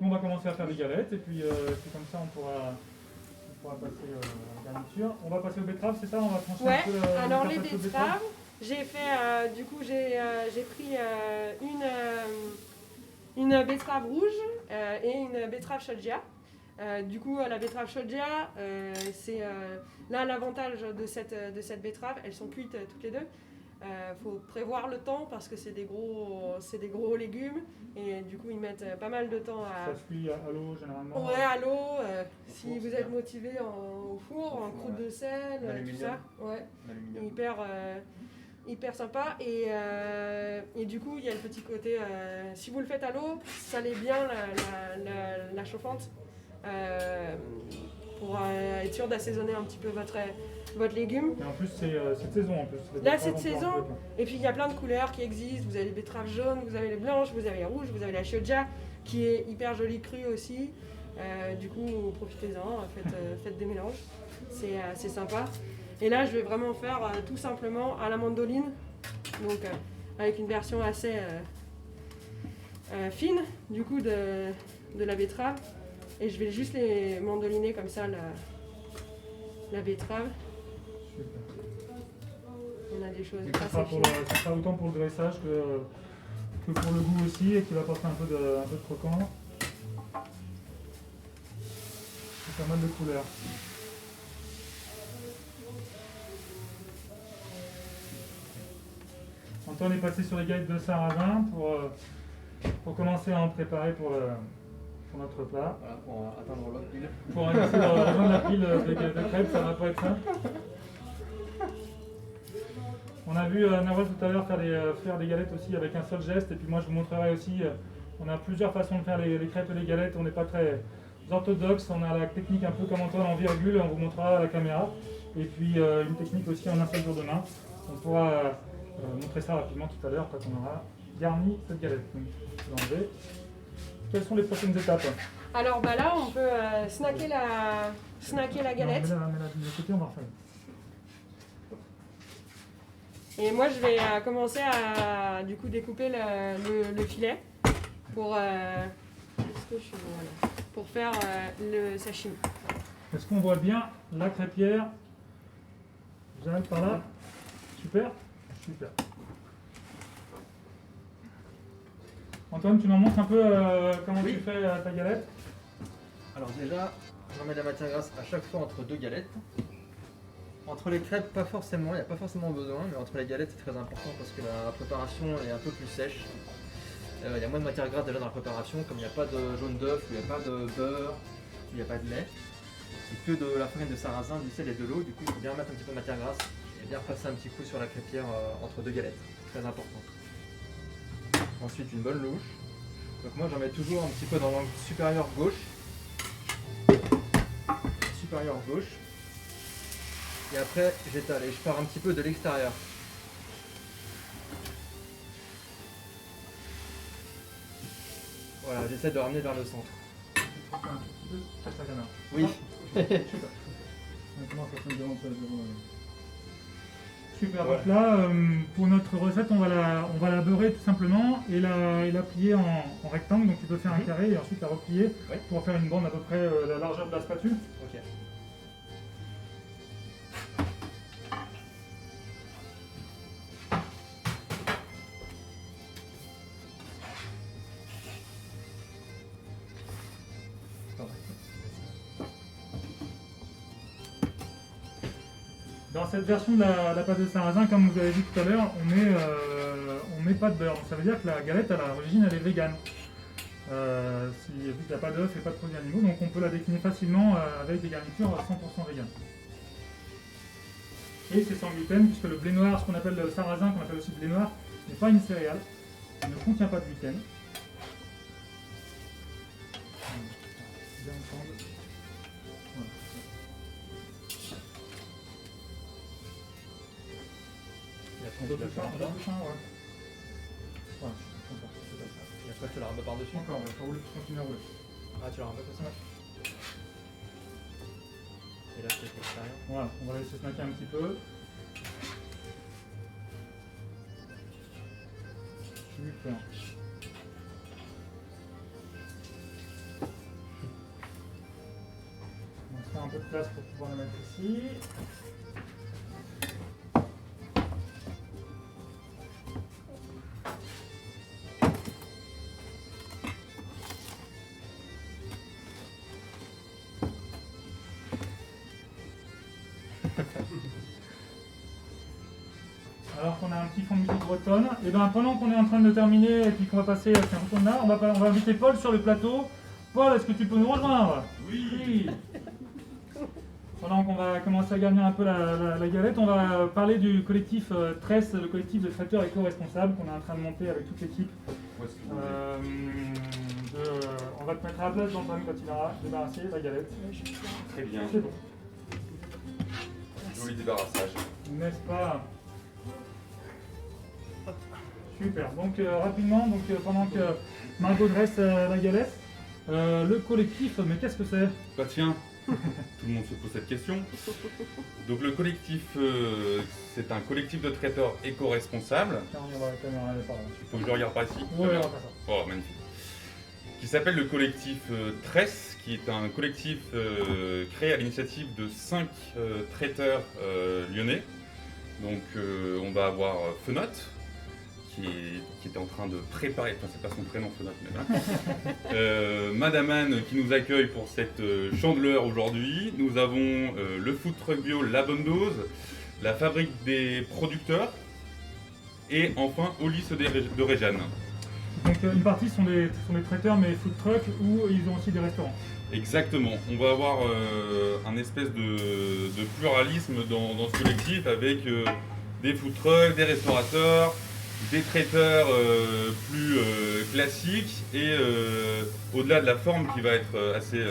[SPEAKER 1] Nous, on va commencer à faire des galettes et puis comme ça on pourra passer à la garniture. On va passer aux betteraves, c'est ça? On va trancher un peu
[SPEAKER 12] alors les betteraves, j'ai fait du coup j'ai pris une betterave rouge et une betterave shoja. Du coup la betterave shoja, c'est là l'avantage de cette betterave, elles sont cuites toutes les deux. Faut prévoir le temps parce que c'est des gros légumes et du coup ils mettent pas mal de temps à...
[SPEAKER 1] Ça se cuit à l'eau généralement?
[SPEAKER 12] Ouais, à l'eau, si vous êtes motivé au four, en croûte de sel, tout ça. Ouais, hyper sympa et du coup il y a le petit côté, si vous le faites à l'eau, salez bien la chauffante pour être sûr d'assaisonner un petit peu votre légume.
[SPEAKER 1] Et en plus c'est cette saison en plus.
[SPEAKER 12] Là c'est de saison et puis il y a plein de couleurs qui existent, vous avez les betteraves jaunes, vous avez les blanches, vous avez les rouges, vous avez la shoja qui est hyper jolie crue aussi. Du coup profitez-en, faites des mélanges, c'est sympa. Et là, je vais vraiment faire tout simplement à la mandoline, donc avec une version assez fine du coup de la betterave. Et je vais juste les mandoliner comme ça la betterave.
[SPEAKER 1] Super.
[SPEAKER 12] On a des choses
[SPEAKER 1] Et ça
[SPEAKER 12] assez
[SPEAKER 1] sera,
[SPEAKER 12] fines.
[SPEAKER 1] ça sera autant pour le dressage que pour le goût aussi, et qui va apporter un peu de croquant. C'est pas mal de couleurs. Antoine est passé sur les galettes de sarrasin pour commencer à en préparer pour notre plat.
[SPEAKER 13] Voilà, pour atteindre l'autre pile.
[SPEAKER 1] Pour essayer de rejoindre la pile de crêpes, ça va pas être simple. On a vu Nawal tout à l'heure faire des galettes aussi avec un seul geste, et puis moi je vous montrerai aussi, on a plusieurs façons de faire les crêpes et les galettes, on n'est pas très orthodoxe, on a la technique un peu comme Antoine en virgule, on vous montrera à la caméra, et puis une technique aussi en un seul tour de main. On pourra montrer ça rapidement tout à l'heure quand on aura garni cette galette. Donc, je vais l'enlever. Quelles sont les prochaines étapes?
[SPEAKER 12] Alors bah là, on peut snacker la galette.
[SPEAKER 1] Non, mets-la de côté, on va refaire.
[SPEAKER 12] Et moi, je vais commencer à du coup découper le filet pour faire le sashimi.
[SPEAKER 1] Est-ce qu'on voit bien la crêpière? J'arrive par là. Super. Super. Antoine, tu nous montres un peu comment tu fais ta galette?
[SPEAKER 13] Alors déjà, j'en mets de la matière grasse à chaque fois entre deux galettes. Entre les crêpes, pas forcément, il n'y a pas forcément besoin, mais entre les galettes, c'est très important parce que la préparation est un peu plus sèche. Il y a moins de matière grasse déjà dans la préparation, comme il n'y a pas de jaune d'œuf, il n'y a pas de beurre, il n'y a pas de lait, et que de la farine de sarrasin, du sel et de l'eau. Du coup, il faut bien mettre un petit peu de matière grasse et bien passer un petit coup sur la crêpière entre deux galettes. Très important. Ensuite, une bonne louche. Donc moi, j'en mets toujours un petit peu dans l'angle supérieur gauche. Supérieur gauche. Et après, j'étale et je pars un petit peu de l'extérieur. Voilà, j'essaie de ramener vers le centre. Oui.
[SPEAKER 1] Super,
[SPEAKER 13] Voilà.
[SPEAKER 1] donc là, pour notre recette, on va la beurrer tout simplement et la plier en rectangle. Donc tu peux faire un carré et ensuite la replier pour faire une bande à peu près la largeur de la spatule.
[SPEAKER 13] Ok.
[SPEAKER 1] Dans cette version de la pâte de sarrasin, comme vous avez dit tout à l'heure, on met pas de beurre. Donc ça veut dire que la galette, à l'origine, elle est végane. Vu qu'il n'y a pas d'œufs et pas de produits animaux, donc on peut la décliner facilement avec des garnitures 100% véganes. Et c'est sans gluten, puisque le blé noir, ce qu'on appelle le sarrasin, qu'on appelle aussi blé noir, n'est pas une céréale. Il ne contient pas de gluten. Bien ensemble. Voilà.
[SPEAKER 13] Et après, tu la fais en bas.
[SPEAKER 1] Ouais. Voilà.
[SPEAKER 13] Et après, tu la remets par-dessus.
[SPEAKER 1] Encore, il faut rouler, continuer à rouler.
[SPEAKER 13] Ah, tu la remets comme ça. Et là, c'est l'extérieur.
[SPEAKER 1] Voilà, on va la laisser snacker un petit peu. Super. On va se faire un peu de place pour pouvoir la mettre ici. Alors qu'on a un petit fond de musique bretonne, et bien pendant qu'on est en train de terminer et puis qu'on va passer à un retourne là, on va inviter Paul sur le plateau. Paul, est-ce que tu peux nous rejoindre? Oui. Pendant qu'on va commencer à garnir un peu la galette, on va parler du collectif Tresse, le collectif de traiteurs éco-responsables qu'on est en train de monter avec toute l'équipe. On va te mettre à la place d'Antoine quand il aura débarrassé la galette.
[SPEAKER 14] Très bien.
[SPEAKER 1] C'est bon.
[SPEAKER 14] Joli débarrassage.
[SPEAKER 1] N'est-ce pas? Super, donc rapidement, pendant que Margot dresse la galette, le collectif, mais qu'est-ce que c'est?
[SPEAKER 14] Bah tiens, Tout le monde se pose cette question. Donc le collectif, c'est un collectif de traiteurs éco-responsables.
[SPEAKER 1] Tiens, on va la caméra, elle est par là.
[SPEAKER 14] Il faut que je regarde par ici.
[SPEAKER 1] Ouais, on va faire ça.
[SPEAKER 14] Oh, magnifique. Qui s'appelle le collectif Tress, qui est un collectif créé à l'initiative de 5 traiteurs lyonnais. Donc on va avoir Fenot, qui était en train de préparer, enfin c'est pas son prénom Fenot, mais là. Madame Anne qui nous accueille pour cette chandeleur aujourd'hui. Nous avons le food truck bio La Bonne Dose, la fabrique des producteurs et enfin Ulysse de Réjeanne.
[SPEAKER 1] Donc une partie sont des traiteurs mais food truck ou ils ont aussi des restaurants.
[SPEAKER 14] Exactement, on va avoir un espèce de pluralisme dans ce collectif avec des food trucks, des restaurateurs, des traiteurs plus classiques et au-delà de la forme qui va être assez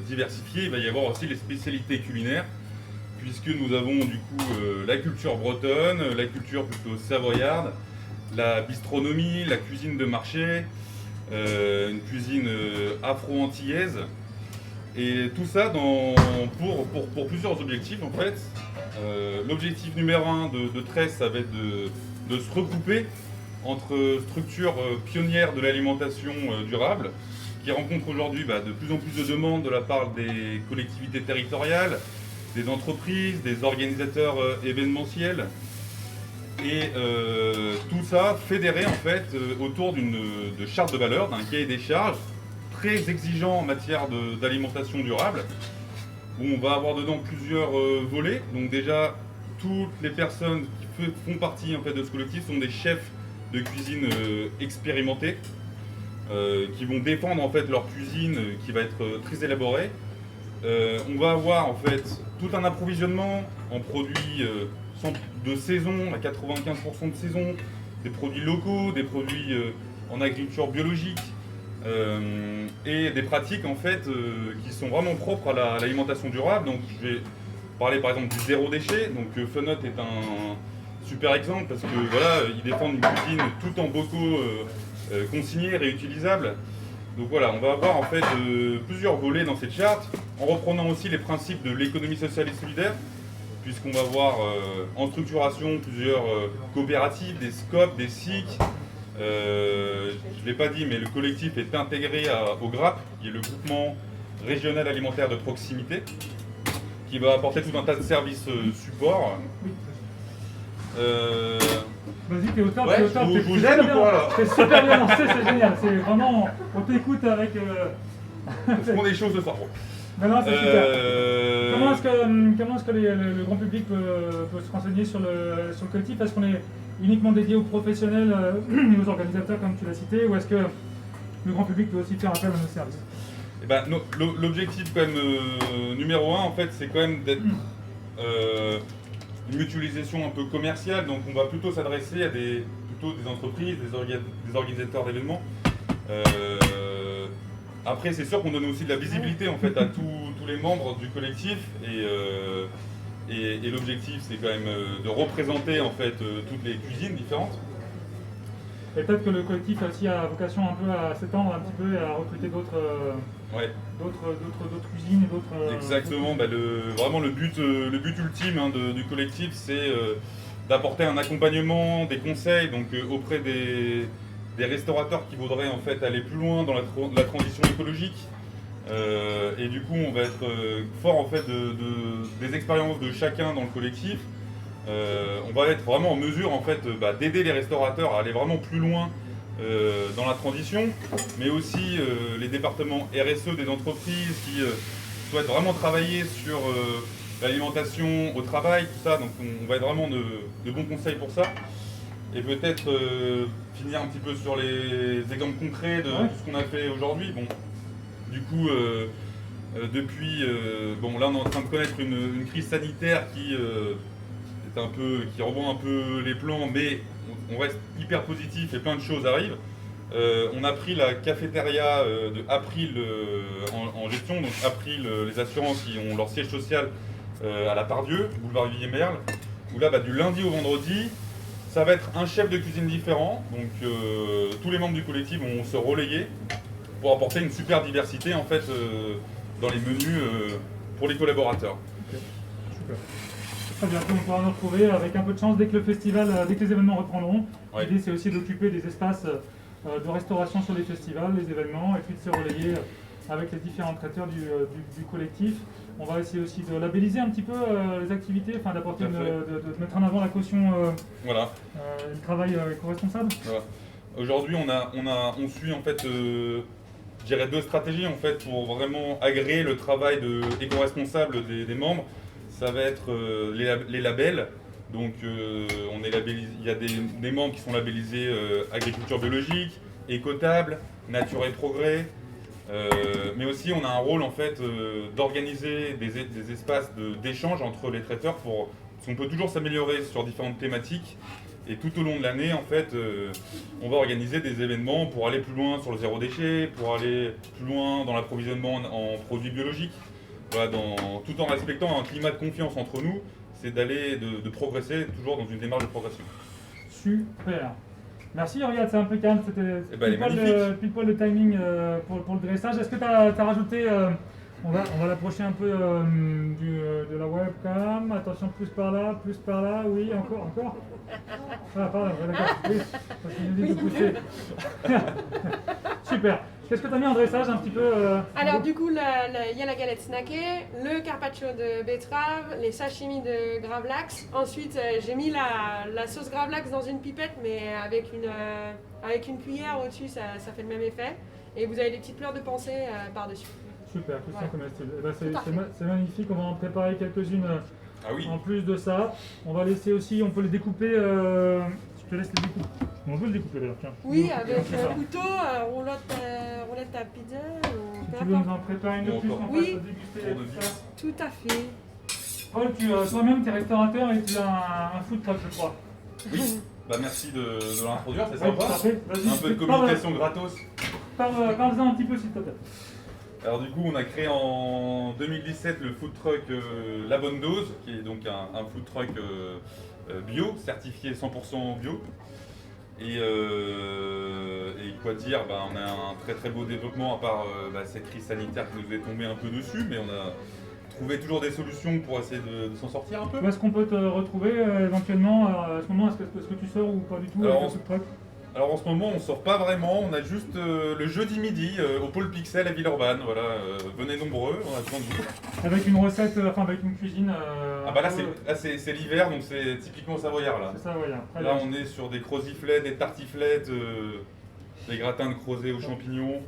[SPEAKER 14] diversifiée, il va y avoir aussi les spécialités culinaires puisque nous avons du coup la culture bretonne, la culture plutôt savoyarde, la bistronomie, la cuisine de marché, une cuisine afro-antillaise. Et tout ça pour plusieurs objectifs en fait. L'objectif numéro 1 de Tress, ça va être de se regrouper entre structures pionnières de l'alimentation durable qui rencontrent aujourd'hui de plus en plus de demandes de la part des collectivités territoriales, des entreprises, des organisateurs événementiels. Et tout ça fédéré en fait autour de charte de valeurs, d'un cahier des charges très exigeant en matière d'alimentation durable, où on va avoir dedans plusieurs volets. Donc déjà, toutes les personnes qui font partie en fait, de ce collectif sont des chefs de cuisine expérimentés, qui vont défendre en fait leur cuisine qui va être très élaborée. On va avoir en fait tout un approvisionnement en produits de saison, à 95% de saison, des produits locaux, des produits en agriculture biologique, et des pratiques en fait qui sont vraiment propres à l'alimentation durable. Donc je vais parler par exemple du zéro déchet. Donc Fenot est un super exemple parce que voilà, ils défendent une cuisine tout en bocaux consignés, réutilisables. Donc voilà, on va avoir en fait plusieurs volets dans cette charte, en reprenant aussi les principes de l'économie sociale et solidaire, puisqu'on va voir en structuration plusieurs coopératives, des SCOP, des SIC. Je ne l'ai pas dit, mais le collectif est intégré au GRAP, qui est le groupement régional alimentaire de proximité, qui va apporter tout un tas de services support.
[SPEAKER 1] Vas-y, t'es au top,
[SPEAKER 14] ouais,
[SPEAKER 1] t'es au top.
[SPEAKER 14] Vous gêne ou quoi là?
[SPEAKER 1] C'est super bien lancé, c'est génial. C'est vraiment, on t'écoute avec.
[SPEAKER 14] On font des choses de soir.
[SPEAKER 1] Non, c'est super. Comment est-ce que le grand public peut se renseigner sur le collectif? Est-ce qu'on est uniquement dédié aux professionnels et aux organisateurs comme tu l'as cité, ou est-ce que le grand public peut aussi faire appel à nos services?
[SPEAKER 14] Eh ben, l'objectif quand même numéro 1 en fait, c'est quand même d'être une mutualisation un peu commerciale. Donc on va plutôt s'adresser à des entreprises, des organisateurs d'événements. Après c'est sûr qu'on donne aussi de la visibilité en fait à tous les membres du collectif et l'objectif c'est quand même de représenter en fait toutes les cuisines différentes.
[SPEAKER 1] Et peut-être que le collectif aussi a vocation un peu à s'étendre un petit peu et à recruter d'autres cuisines et d'autres.
[SPEAKER 14] Exactement, vraiment le but ultime du collectif c'est d'apporter un accompagnement, des conseils donc, auprès des restaurateurs qui voudraient en fait aller plus loin dans la transition écologique. Et du coup on va être fort en fait des expériences de chacun dans le collectif. On va être vraiment en mesure en fait d'aider les restaurateurs à aller vraiment plus loin dans la transition, mais aussi les départements RSE des entreprises qui souhaitent vraiment travailler sur l'alimentation au travail, tout ça. Donc on va être vraiment de bons conseils pour ça. Et peut-être finir un petit peu sur les exemples concrets de tout ce qu'on a fait aujourd'hui. Bon, du coup, depuis, là on est en train de connaître une crise sanitaire qui revoit un peu les plans, mais on reste hyper positif et plein de choses arrivent. On a pris la cafétéria de April en gestion, donc April, les assurances qui ont leur siège social à la Pardieu, boulevard Villiers-Merle, où là du lundi au vendredi, ça va être un chef de cuisine différent, donc tous les membres du collectif vont se relayer pour apporter une super diversité en fait dans les menus pour les collaborateurs.
[SPEAKER 1] Super. Très bien, on pourra nous retrouver avec un peu de chance dès que le festival, dès que les événements reprendront.
[SPEAKER 14] Ouais.
[SPEAKER 1] L'idée c'est aussi d'occuper des espaces de restauration sur les festivals, les événements, et puis de se relayer avec les différents traiteurs du collectif. On va essayer aussi de labelliser un petit peu les activités, enfin d'apporter, de mettre en avant la caution,
[SPEAKER 14] Voilà.
[SPEAKER 1] le travail éco-responsable.
[SPEAKER 14] Voilà. Aujourd'hui, on suit en fait, je dirais 2 stratégies en fait pour vraiment agréer le travail éco-responsable des membres. Ça va être les labels. Donc, on est labellisé. Il y a des membres qui sont labellisés agriculture biologique, écotable, nature et progrès. Mais aussi, on a un rôle en fait d'organiser des espaces d'échange entre les traiteurs parce qu'on peut toujours s'améliorer sur différentes thématiques. Et tout au long de l'année, en fait, on va organiser des événements pour aller plus loin sur le zéro déchet, pour aller plus loin dans l'approvisionnement en produits biologiques. Voilà, tout en respectant un climat de confiance entre nous, c'est d'aller de progresser toujours dans une démarche de progression.
[SPEAKER 1] Super. Merci, regarde, c'est impeccable. C'était pile poil le timing pour le dressage. Est-ce que tu as rajouté, on va l'approcher un peu de la webcam. Attention, plus par là, oui, encore. Ah, pardon, d'accord, oui, parce qu'il nous dit de pousser. Super. Qu'est-ce que tu as mis en dressage un petit peu
[SPEAKER 12] Alors du coup, il y a la galette snackée, le carpaccio de betterave, les sashimi de gravlax. Ensuite, j'ai mis la sauce gravlax dans une pipette, mais avec une cuillère au-dessus, ça fait le même effet. Et vous avez des petites fleurs de pensée par-dessus.
[SPEAKER 1] Super, Christian
[SPEAKER 12] Voilà.
[SPEAKER 1] comestible. Eh ben, c'est magnifique, on va en préparer quelques-unes en plus de ça. On va laisser aussi, on peut les découper, je te laisse les découper. On peut les découper d'ailleurs, tiens.
[SPEAKER 12] Oui, avec un couteau, roulette à pizza ou
[SPEAKER 1] Si
[SPEAKER 12] peu
[SPEAKER 1] tu veux nous
[SPEAKER 12] importe.
[SPEAKER 1] en préparer une de plus, on
[SPEAKER 12] Oui,
[SPEAKER 1] passe à déguster ça.
[SPEAKER 12] tout à fait.
[SPEAKER 1] Paul, toi-même, tu es restaurateur et tu as un food truck, je crois.
[SPEAKER 14] Oui, bah merci de l'introduire, c'est
[SPEAKER 1] Oui,
[SPEAKER 14] sympa.
[SPEAKER 1] parfait. Vas-y,
[SPEAKER 14] Un peu de communication gratos.
[SPEAKER 1] Parle-en un petit peu, s'il te plaît.
[SPEAKER 14] Alors du coup, on a créé en 2017 le food truck La Bonne Dose, qui est donc un food truck bio, certifié 100% bio. Et quoi dire, on a un très très beau développement à part cette crise sanitaire qui nous est tombée un peu dessus, mais on a trouvé toujours des solutions pour essayer de s'en sortir un peu.
[SPEAKER 1] Où est-ce qu'on peut te retrouver éventuellement à ce moment? Est-ce que tu sors ou pas du tout avec le food truck?
[SPEAKER 14] Alors en ce moment on sort pas vraiment, on a juste le jeudi midi au pôle Pixel à Villeurbanne, voilà, venez nombreux, on a besoin de vous.
[SPEAKER 1] Avec une recette, avec une cuisine...
[SPEAKER 14] Ah bah là c'est l'hiver donc c'est typiquement savoyard là.
[SPEAKER 1] C'est savoyard.
[SPEAKER 14] Là on est sur des croziflets, des tartiflettes, des gratins de crozet aux champignons.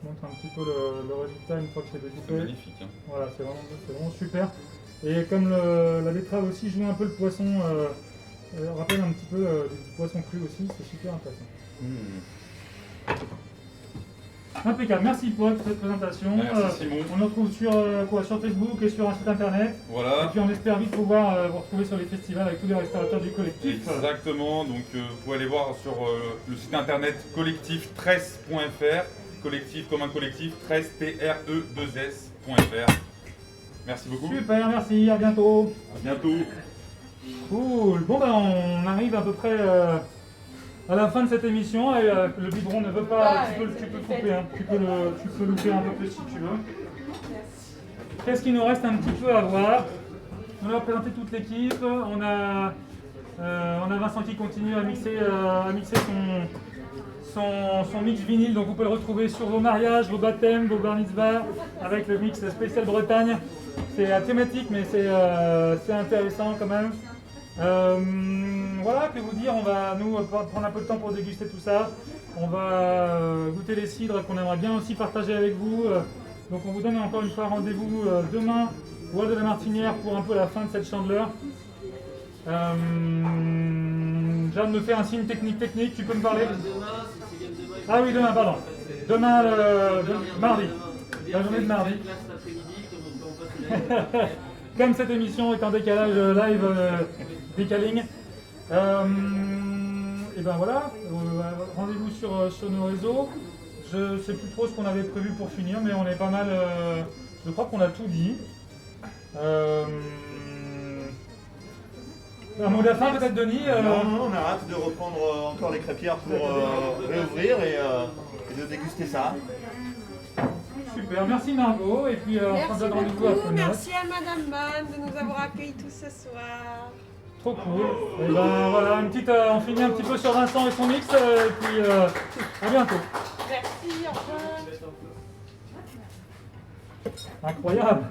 [SPEAKER 1] Je montre un petit peu le résultat une fois que c'est découpé.
[SPEAKER 14] C'est magnifique. Hein.
[SPEAKER 1] Voilà, c'est vraiment super. Et comme la betterave aussi joue un peu le poisson... rappelle un petit peu du poisson cru aussi, c'est super intéressant. Impeccable, merci pour cette présentation.
[SPEAKER 14] Merci Simon.
[SPEAKER 1] On nous retrouve sur Facebook et sur un site internet.
[SPEAKER 14] Voilà.
[SPEAKER 1] Et puis on espère vite pouvoir vous retrouver sur les festivals avec tous les restaurateurs du collectif.
[SPEAKER 14] Exactement, donc vous pouvez aller voir sur le site internet collectif13.fr, collectif comme un collectif, 13 TRE2S.fr. Merci beaucoup.
[SPEAKER 1] Super, merci, à bientôt.
[SPEAKER 14] À bientôt.
[SPEAKER 1] Cool. Bon on arrive à peu près à la fin de cette émission et le biberon ne veut pas. Tu peux le couper, hein. Tu peux louper un peu plus si tu veux. Qu'est-ce qu'il nous reste un petit peu à voir? On a présenté toute l'équipe. On a Vincent qui continue à mixer son mix vinyle, donc vous pouvez le retrouver sur vos mariages, vos baptêmes, vos bar mitzvahs, avec le mix spécial Bretagne. C'est thématique mais c'est intéressant quand même. Voilà, que vous dire, on va nous prendre un peu de temps pour déguster tout ça. On va goûter les cidres qu'on aimerait bien aussi partager avec vous. Donc on vous donne encore une fois rendez-vous demain au Hall de la Martinière pour un peu la fin de cette chandeleur. Jeanne me fait un signe technique, tu peux me parler? Ah oui, demain, pardon. Demain, mardi. La journée de mardi. Comme cette émission est en décalage live, décaling. Et ben voilà, rendez-vous sur nos réseaux. Je sais plus trop ce qu'on avait prévu pour finir, mais on est pas mal. Je crois qu'on a tout dit. Un mot de la fin peut-être, Denis?
[SPEAKER 2] Non, on a hâte de reprendre encore les crêpières pour réouvrir et de déguster ça.
[SPEAKER 1] Super, merci Margot. Et puis on se
[SPEAKER 12] Merci
[SPEAKER 1] donne rendez-vous à
[SPEAKER 12] beaucoup,
[SPEAKER 1] Phonos.
[SPEAKER 12] merci à Madame Mann de nous avoir accueillis tous ce soir.
[SPEAKER 1] Trop cool. Et ben voilà, on finit un petit peu sur Vincent et son mix. Et puis à bientôt.
[SPEAKER 12] Merci, au revoir.
[SPEAKER 1] Incroyable.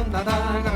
[SPEAKER 15] da da da